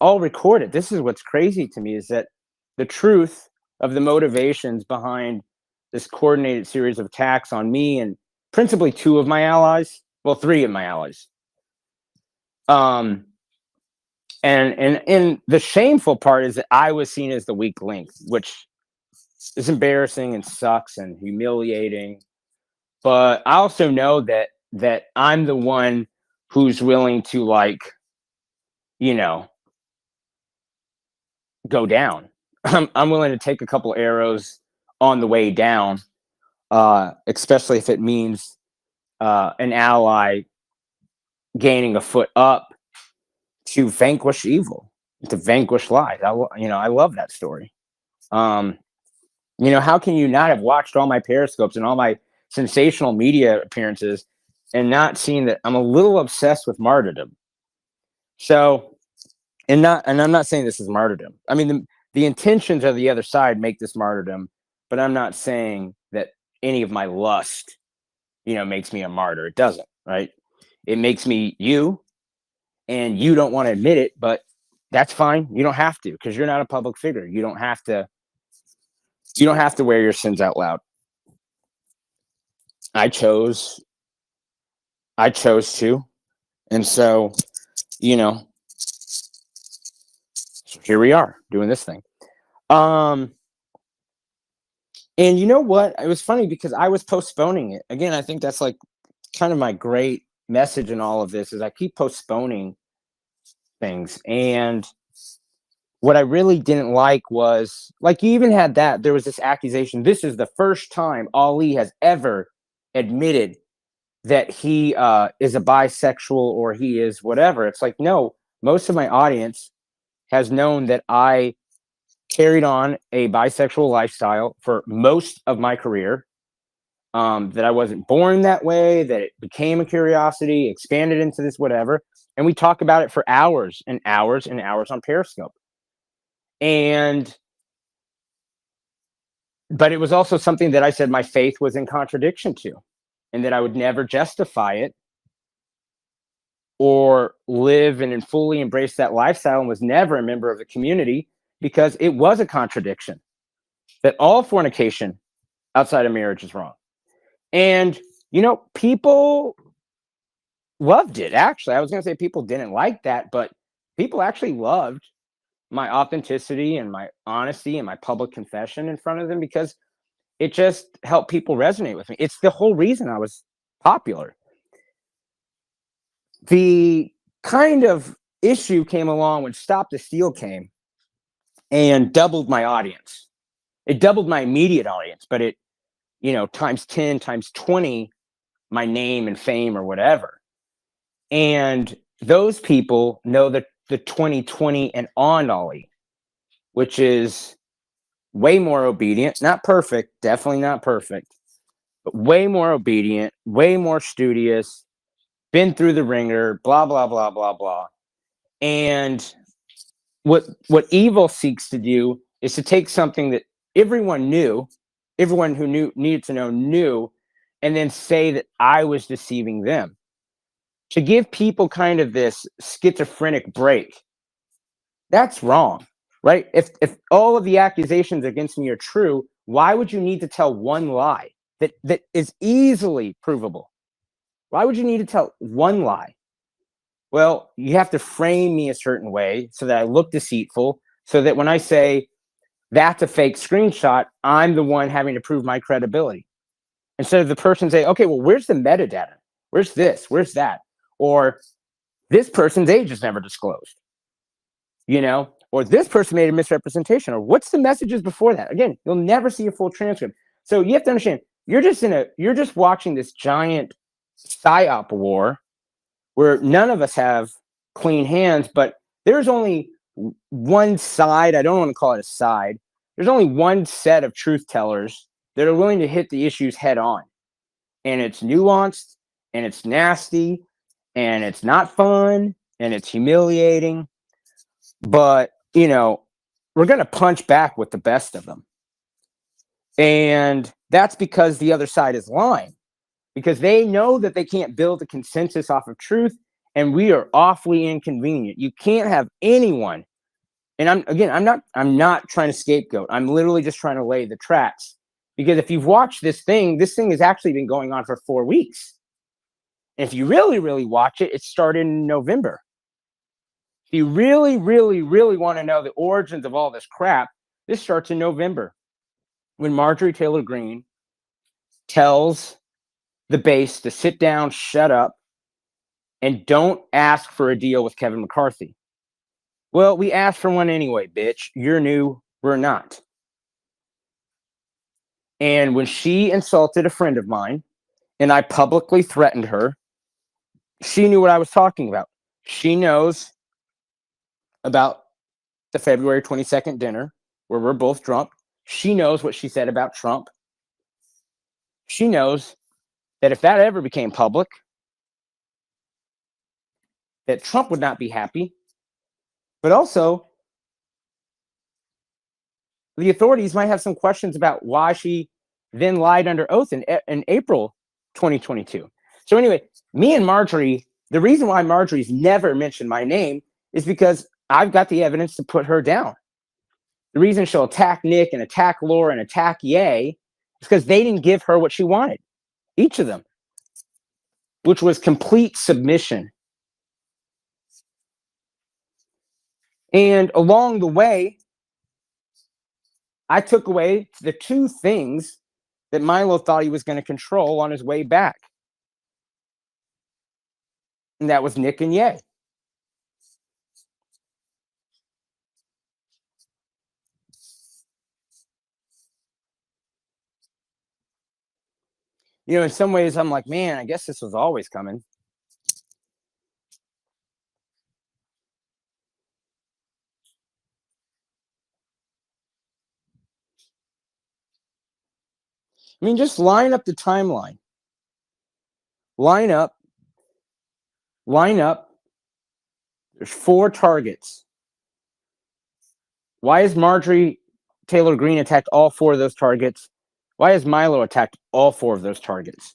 recorded. This is what's crazy to me, is that the truth of the motivations behind this coordinated series of attacks on me and principally two of my allies, well, three of my allies. And the shameful part is that I was seen as the weak link, which is embarrassing and sucks and humiliating. But I also know that I'm the one who's willing to, go down. I'm willing to take a couple arrows on the way down, especially if it means an ally gaining a foot up to vanquish evil, to vanquish lies. I love that story. How can you not have watched all my periscopes and all my sensational media appearances and not seen that I'm a little obsessed with martyrdom? So, and I'm not saying this is martyrdom. I mean, the intentions of the other side make this martyrdom, but I'm not saying that any of my lust, makes me a martyr. It doesn't, right? It makes me you, and you don't want to admit it, but that's fine. You don't have to, because you're not a public figure. You don't have to wear your sins out loud. I chose to. And so, here we are doing this thing. And you know what? It was funny because I was postponing it. Again, I think that's like kind of my great message in all of this, is I keep postponing things. And what I really didn't like was, like, you even had there was this accusation. This is the first time Ali has ever admitted that he is a bisexual or he is whatever. It's like, no, most of my audience has known that I carried on a bisexual lifestyle for most of my career, that I wasn't born that way, that it became a curiosity, expanded into this whatever. And we talk about it for hours and hours and hours on Periscope. But it was also something that I said my faith was in contradiction to, and that I would never justify it or live and fully embrace that lifestyle, and was never a member of the community because it was a contradiction, that all fornication outside of marriage is wrong. And, people loved it. Actually, I was going to say people didn't like that, but people actually loved my authenticity and my honesty and my public confession in front of them, because it just helped people resonate with me. It's the whole reason I was popular. The kind of issue came along when Stop the Steal came and doubled my audience. It doubled my immediate audience, but it, times 10, times 20, my name and fame or whatever. And those people know that the 2020 and on Ollie, which is way more obedient, not perfect, definitely not perfect, but way more obedient, way more studious, been through the ringer, blah, blah, blah, blah, blah. And what evil seeks to do is to take something that everyone who needed to know knew, and then say that I was deceiving them, to give people kind of this schizophrenic break. That's wrong, right? If all of the accusations against me are true, Why would you need to tell one lie that is easily provable? Why would you need to tell one lie? Well, you have to frame me a certain way so that I look deceitful, so that when I say that's a fake screenshot, I'm the one having to prove my credibility. Instead of the person saying, okay, well, where's the metadata? Where's this? Where's that? Or this person's age is never disclosed, or this person made a misrepresentation, or what's the messages before that? Again, you'll never see a full transcript. So you have to understand, you're just watching this giant psyop war where none of us have clean hands, but there's only one side. I don't want to call it a side. There's only one set of truth tellers that are willing to hit the issues head on. And it's nuanced, and it's nasty, and it's not fun, and it's humiliating. But, we're going to punch back with the best of them. And that's because the other side is lying, because they know that they can't build a consensus off of truth, and we are awfully inconvenient. You can't have anyone. And I'm not trying to scapegoat. I'm literally just trying to lay the tracks. Because if you've watched this thing has actually been going on for 4 weeks. And if you really, really watch it, it started in November. If you really, really, really want to know the origins of all this crap, this starts in November, when Marjorie Taylor Greene tells the base to sit down, shut up, and don't ask for a deal with Kevin McCarthy. Well, we asked for one anyway, bitch. You're new, we're not. And when she insulted a friend of mine, and I publicly threatened her, she knew what I was talking about. She knows about the February 22nd dinner where we're both drunk. She knows what she said about Trump. She knows that if that ever became public, that Trump would not be happy. But also, the authorities might have some questions about why she then lied under oath in April 2022. So anyway, me and Marjorie, the reason why Marjorie's never mentioned my name is because I've got the evidence to put her down. The reason she'll attack Nick and attack Laura and attack Ye is because they didn't give her what she wanted, each of them, which was complete submission. And along the way, I took away the two things that Milo thought he was going to control on his way back. And that was Nick and Ye. In some ways, I'm like, man, I guess this was always coming. I mean, just line up the timeline. Line up. There's 4 targets. Why has Marjorie Taylor Greene attacked all 4 of those targets? Why has Milo attacked all 4 of those targets?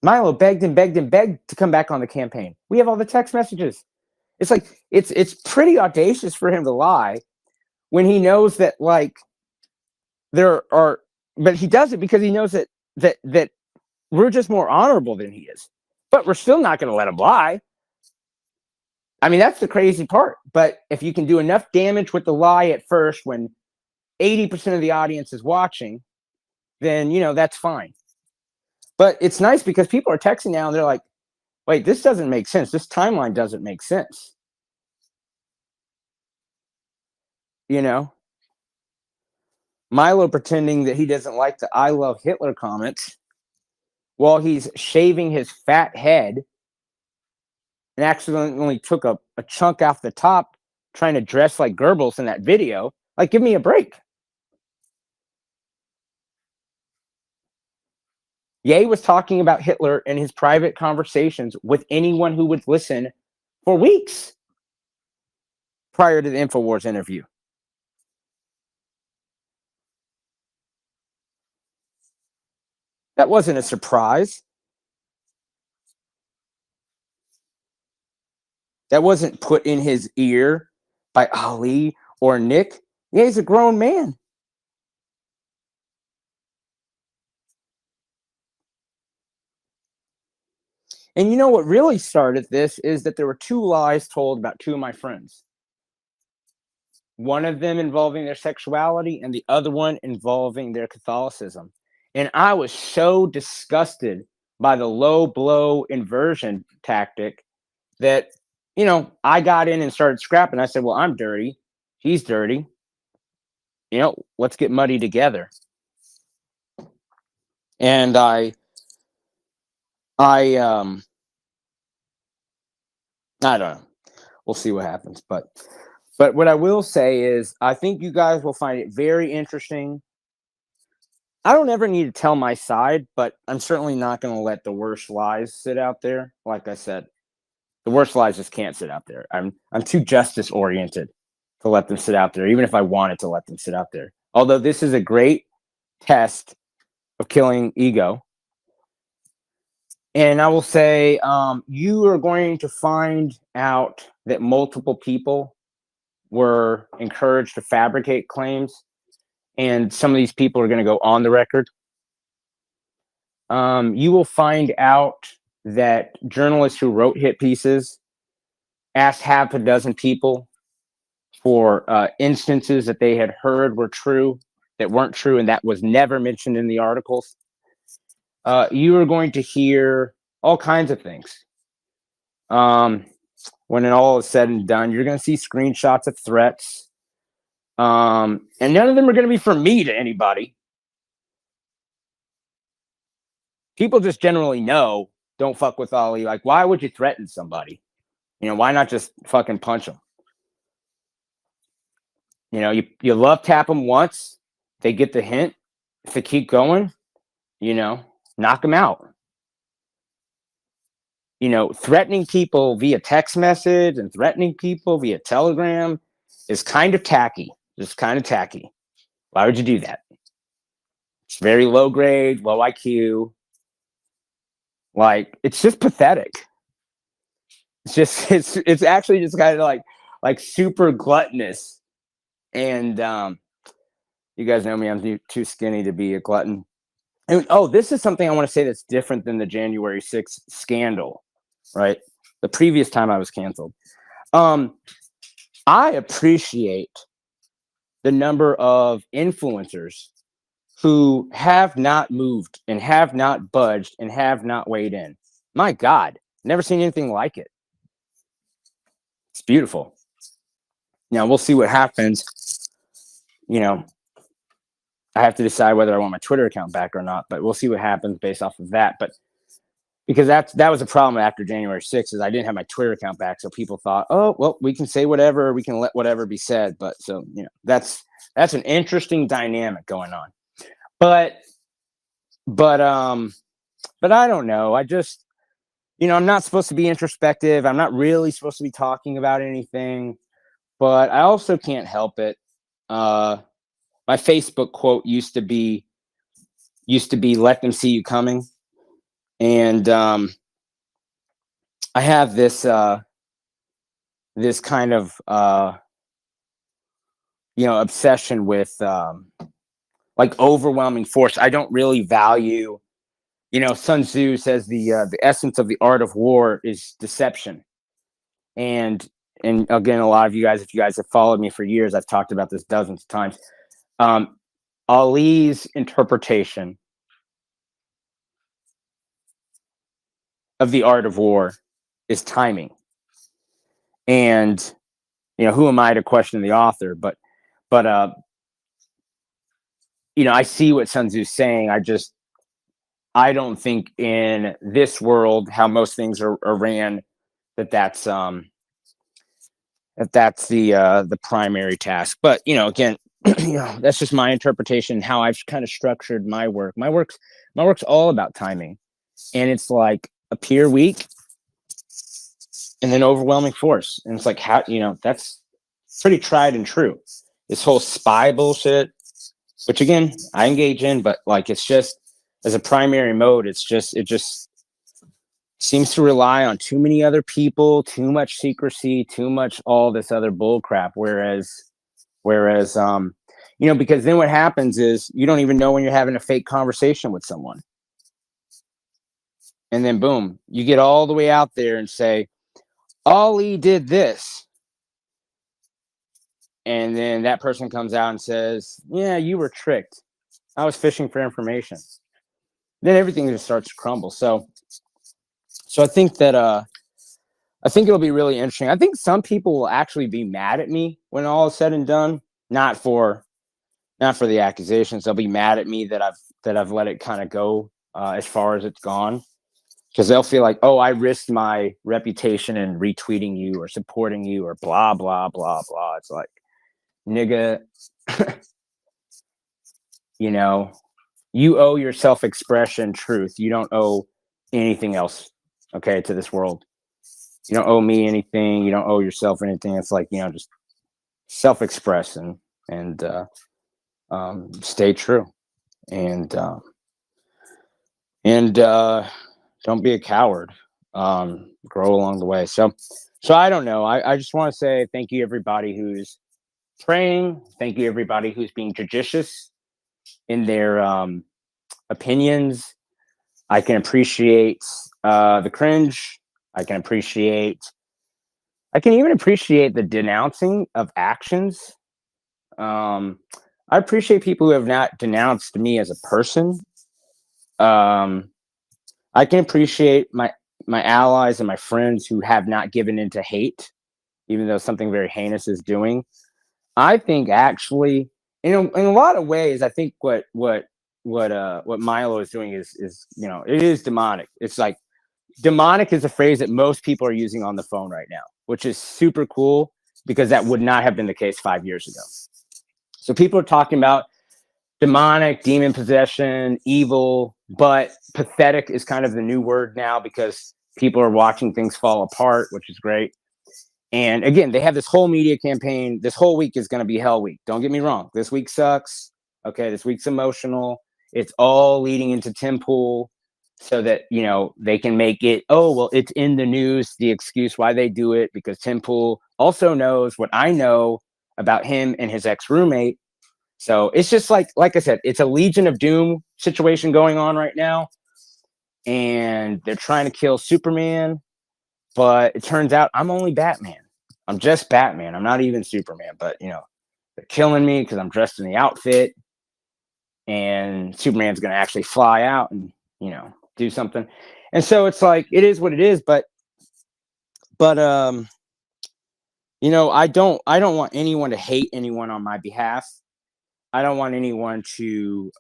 Milo begged and begged and begged to come back on the campaign. We have all the text messages. It's like, it's pretty audacious for him to lie when he knows that, like, but he does it because he knows that we're just more honorable than he is. But we're still not going to let him lie. I mean, that's the crazy part. But if you can do enough damage with the lie at first when 80% of the audience is watching, then, that's fine. But it's nice because people are texting now and they're like, wait, this doesn't make sense. This timeline doesn't make sense. Milo pretending that he doesn't like the I love Hitler comments while he's shaving his fat head and accidentally took a chunk off the top trying to dress like Goebbels in that video. Like, give me a break. Ye was talking about Hitler in his private conversations with anyone who would listen for weeks prior to the InfoWars interview. That wasn't a surprise. That wasn't put in his ear by Ali or Nick. Yeah, he's a grown man. And you know what really started this is that there were two lies told about two of my friends. One of them involving their sexuality and the other one involving their Catholicism. And I was so disgusted by the low blow inversion tactic that, I got in and started scrapping. I said, well, I'm dirty. He's dirty. Let's get muddy together. And I don't know. We'll see what happens. But what I will say is I think you guys will find it very interesting. I don't ever need to tell my side, but I'm certainly not going to let the worst lies sit out there. Like I said, the worst lies just can't sit out there. I'm too justice oriented to let them sit out there, even if I wanted to let them sit out there. Although this is a great test of killing ego. And I will say, you are going to find out that multiple people were encouraged to fabricate claims, and some of these people are going to go on the record. You will find out that journalists who wrote hit pieces asked half a dozen people for instances that they had heard were true that weren't true, and that was never mentioned in the articles. You are going to hear all kinds of things. When it all is said and done, you're going to see screenshots of threats. And none of them are going to be from me to anybody. People just generally know, don't fuck with Ali. Like, why would you threaten somebody? Why not just fucking punch them? You love tap them once, they get the hint. If they keep going, knock them out. Threatening people via text message and threatening people via Telegram is kind of tacky. Just kind of tacky. Why would you do that? It's very low grade, low IQ. Like, it's just pathetic. It's actually just kind of like super gluttonous. And you guys know me, I'm too skinny to be a glutton. And this is something I want to say that's different than the January 6th scandal, right? The previous time I was canceled. I appreciate the number of influencers who have not moved and have not budged and have not weighed in. My God, never seen anything like it. It's beautiful. Now, we'll see what happens. I have to decide whether I want my Twitter account back or not, but we'll see what happens based off of that. But because that was a problem after January 6th, is I didn't have my Twitter account back. So people thought, oh, well, we can say whatever, we can let whatever be said. But so, that's an interesting dynamic going on. But I don't know. I just, I'm not supposed to be introspective. I'm not really supposed to be talking about anything, but I also can't help it. My Facebook quote used to be let them see you coming. And I have this this kind of obsession with like overwhelming force. I don't really value, Sun Tzu says the essence of the art of war is deception. And again, a lot of you guys, if you guys have followed me for years, I've talked about this dozens of times. Ali's interpretation of the art of war is timing. And who am I to question the author? But I see what Sun Tzu's saying. I don't think in this world, how most things are ran, that's the primary task. But again, that's just my interpretation, how I've kind of structured my work. My work's all about timing, and it's like appear weak and then overwhelming force. And it's like, how, that's pretty tried and true. This whole spy bullshit, which again, I engage in, but like, it's just, as a primary mode, it just seems to rely on too many other people, too much secrecy, too much all this other bull crap. Whereas, because then what happens is you don't even know when you're having a fake conversation with someone. And then boom, you get all the way out there and say, Ollie did this. And then that person comes out and says, yeah, you were tricked. I was fishing for information. Then everything just starts to crumble. So I think that I think it'll be really interesting. I think some people will actually be mad at me when all is said and done. Not for the accusations. They'll be mad at me that I've let it kind of go as far as it's gone. Because they'll feel like, oh, I risked my reputation in retweeting you or supporting you or blah, blah, blah, blah. It's like, nigga, you owe your self-expression truth. You don't owe anything else, okay, to this world. You don't owe me anything. You don't owe yourself anything. It's like, just self-express and stay true. And don't be a coward. Grow along the way. So I don't know. I just want to say thank you, everybody who's praying. Thank you, everybody who's being judicious in their opinions. I can appreciate the cringe. I can even appreciate the denouncing of actions. I appreciate people who have not denounced me as a person. I can appreciate my allies and my friends who have not given into hate, even though something very heinous is doing. I think actually, in a lot of ways, I think what Milo is doing is it is demonic. It's like demonic is a phrase that most people are using on the phone right now, which is super cool because that would not have been the case 5 years ago. So people are talking about demonic, demon possession, evil, but pathetic is kind of the new word now because people are watching things fall apart, which is great. And again, they have this whole media campaign. This whole week is going to be hell week. Don't get me wrong. This week sucks. Okay, this week's emotional. It's all leading into Tim Pool so that, they can make it, oh, well, it's in the news, the excuse why they do it, because Tim Pool also knows what I know about him and his ex-roommate. So it's just like I said, it's a Legion of Doom situation going on right now. And they're trying to kill Superman. But it turns out I'm only Batman. I'm just Batman. I'm not even Superman. But, they're killing me because I'm dressed in the outfit. And Superman's going to actually fly out and, do something. And so it's like, it is what it is. But I don't want anyone to hate anyone on my behalf. I don't want anyone to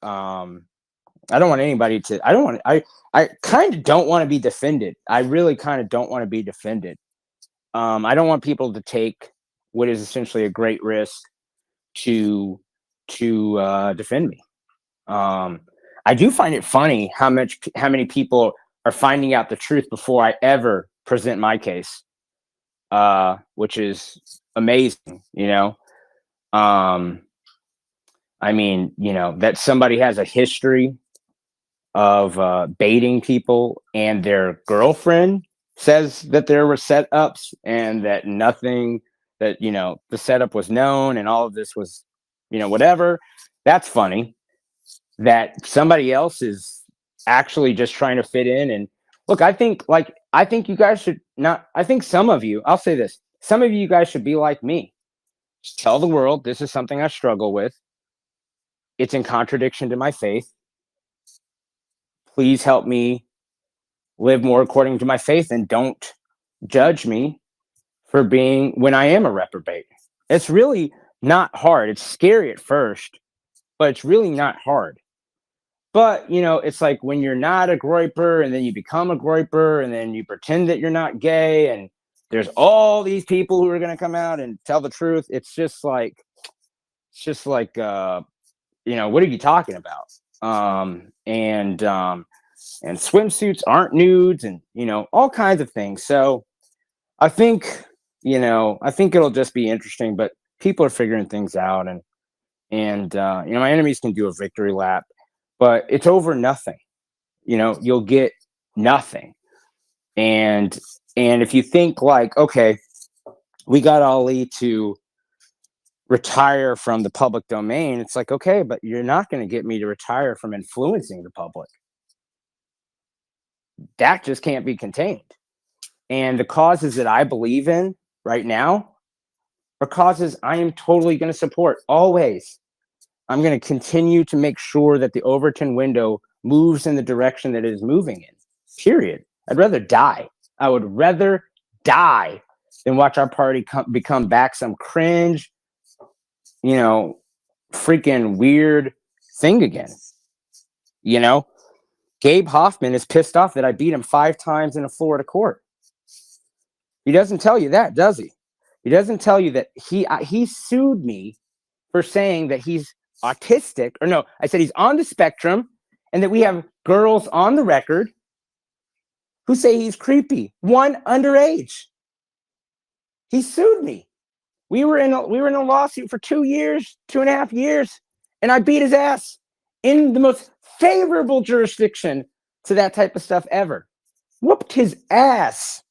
I kind of don't want to be defended. I really kind of don't want to be defended. I don't want people to take what is essentially a great risk to defend me. I do find it funny how many people are finding out the truth before I ever present my case, which is amazing, that somebody has a history of baiting people and their girlfriend says that there were setups and that the setup was known and all of this was, whatever. That's funny that somebody else is actually just trying to fit in. And look, I think you guys should not, I think some of you, I'll say this, some of you guys should be like me. Just tell the world, this is something I struggle with. It's in contradiction to my faith. Please help me live more according to my faith and don't judge me for being when I am a reprobate. It's really not hard. It's scary at first, but it's really not hard. But, it's like when you're not a groyper and then you become a groyper and then you pretend that you're not gay and there's all these people who are going to come out and tell the truth. It's just like, what are you talking about? And swimsuits aren't nudes and, all kinds of things. So I think it'll just be interesting, but people are figuring things out and my enemies can do a victory lap, but it's over nothing. you'll get nothing. And if you think like, okay, we got Ali to retire from the public domain, it's like, okay, but you're not going to get me to retire from influencing the public. That just can't be contained. And the causes that I believe in right now are causes I am totally going to support always. I'm going to continue to make sure that the Overton window moves in the direction that it is moving in, period. I'd rather die. I would rather die than watch our party become back some cringe, freaking weird thing again. Gabe Hoffman is pissed off that I beat him 5 times in a Florida court. He doesn't tell you that, does he? He doesn't tell you that he sued me for saying that he's autistic, or no, I said he's on the spectrum, and that we have girls on the record who say he's creepy. One underage. He sued me. We were in a lawsuit for 2.5 years, and I beat his ass in the most favorable jurisdiction to that type of stuff ever. Whooped his ass.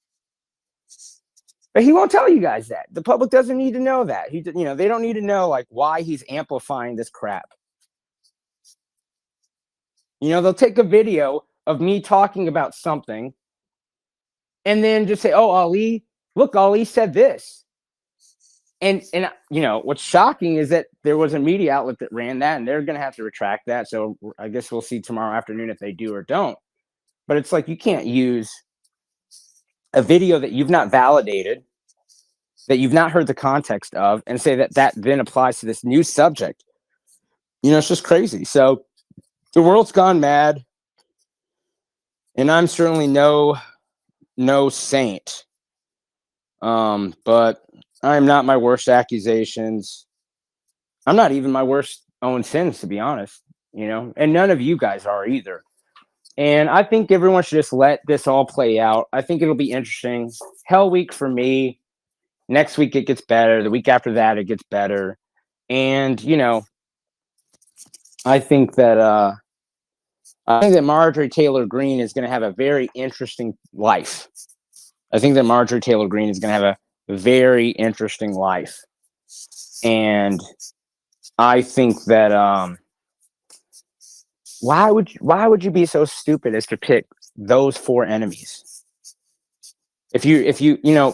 But he won't tell you guys that. The public doesn't need to know that. They don't need to know like why he's amplifying this crap. They'll take a video of me talking about something and then just say, "Oh, Ali, look, Ali said this." And what's shocking is that there was a media outlet that ran that, and they're going to have to retract that. So I guess we'll see tomorrow afternoon if they do or don't. But it's like you can't use a video that you've not validated, that you've not heard the context of, and say that then applies to this new subject. It's just crazy. So the world's gone mad, and I'm certainly no saint. But I'm not my worst accusations. I'm not even my worst own sins, to be honest, and none of you guys are either. And I think everyone should just let this all play out. I think it'll be interesting. Hell week for me. Next week it gets better. The week after that it gets better. And I think that Marjorie Taylor Greene is going to have a very interesting life. I think that Marjorie Taylor Greene is going to have a very interesting life. And I think that why would you be so stupid as to pick those 4 enemies? If you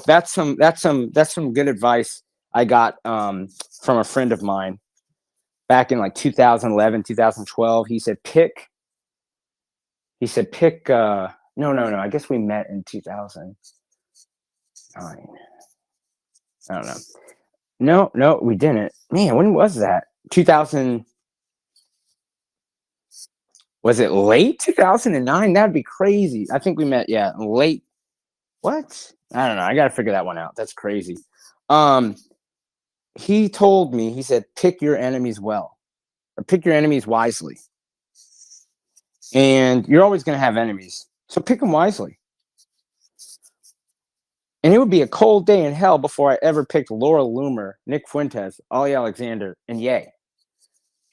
that's some good advice I got from a friend of mine back in like 2011, 2012. He said pick no, I guess we met in 2009. I don't know. No, we didn't. Man, when was that? 2000. Was it late 2009? That'd be crazy. I think we met, late. What? I don't know. I got to figure that one out. That's crazy. He told me, he said, pick your enemies well, or pick your enemies wisely. And you're always going to have enemies. So pick them wisely. And it would be a cold day in hell before I ever picked Laura Loomer, Nick Fuentes, Ollie Alexander, and Ye.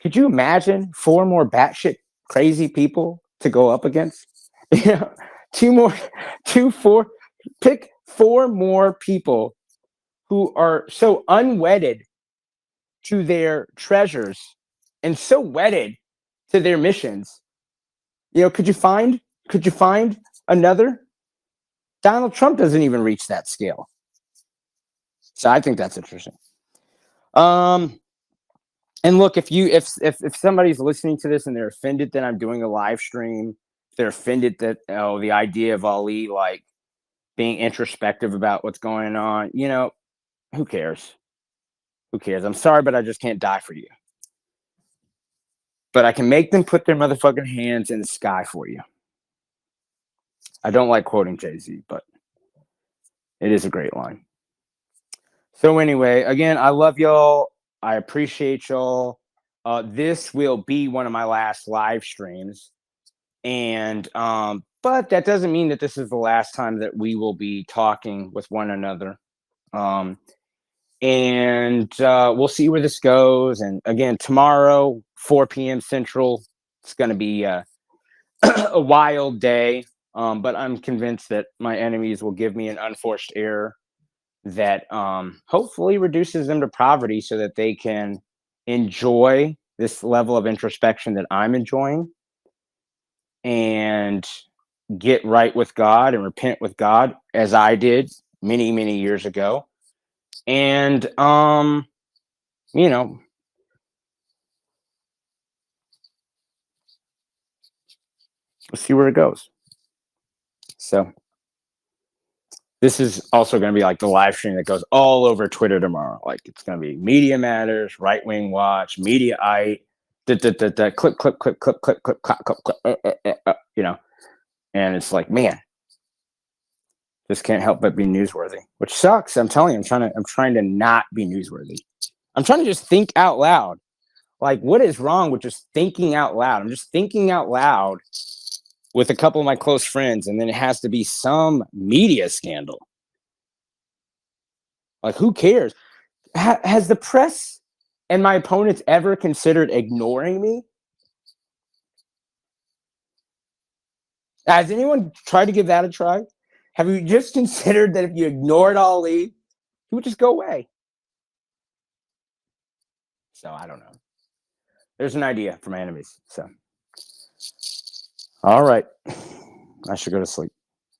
Could you imagine 4 more batshit crazy people to go up against? Pick 4 more people who are so unwedded to their treasures and so wedded to their missions. Could you find another? Donald Trump doesn't even reach that scale. So I think that's interesting. And look, if somebody's listening to this and they're offended that I'm doing a live stream, they're offended that the idea of Ali like being introspective about what's going on, who cares? Who cares? I'm sorry, but I just can't die for you. But I can make them put their motherfucking hands in the sky for you. I don't like quoting Jay-Z, but it is a great line. So anyway, again, I love y'all. I appreciate y'all. This will be one of my last live streams. And but that doesn't mean that this is the last time that we will be talking with one another. And we'll see where this goes. And again, tomorrow, 4 p.m. Central, it's going to be a wild day. But I'm convinced that my enemies will give me an unforced error that hopefully reduces them to poverty so that they can enjoy this level of introspection that I'm enjoying and get right with God and repent with God as I did many, many years ago. And you know, we'll see where it goes. So this is also going to be like the live stream that goes all over Twitter tomorrow. Like it's going to be Media Matters, Right Wing Watch, Mediaite, clip, clip, clip, clip, clip, clip, clap, clip, clip, you know. And it's like, man, just can't help but be newsworthy, which sucks. I'm telling you, I'm trying to not be newsworthy. I'm trying to just think out loud. Like, what is wrong with just thinking out loud? I'm just thinking out loud with a couple of my close friends, and then it has to be some media scandal. Like, who cares? Has the press and my opponents ever considered ignoring me? Has anyone tried to give that a try? Have you just considered that if you ignored Ali, he would just go away? So I don't know. There's an idea for my enemies. So, all right. I should go to sleep.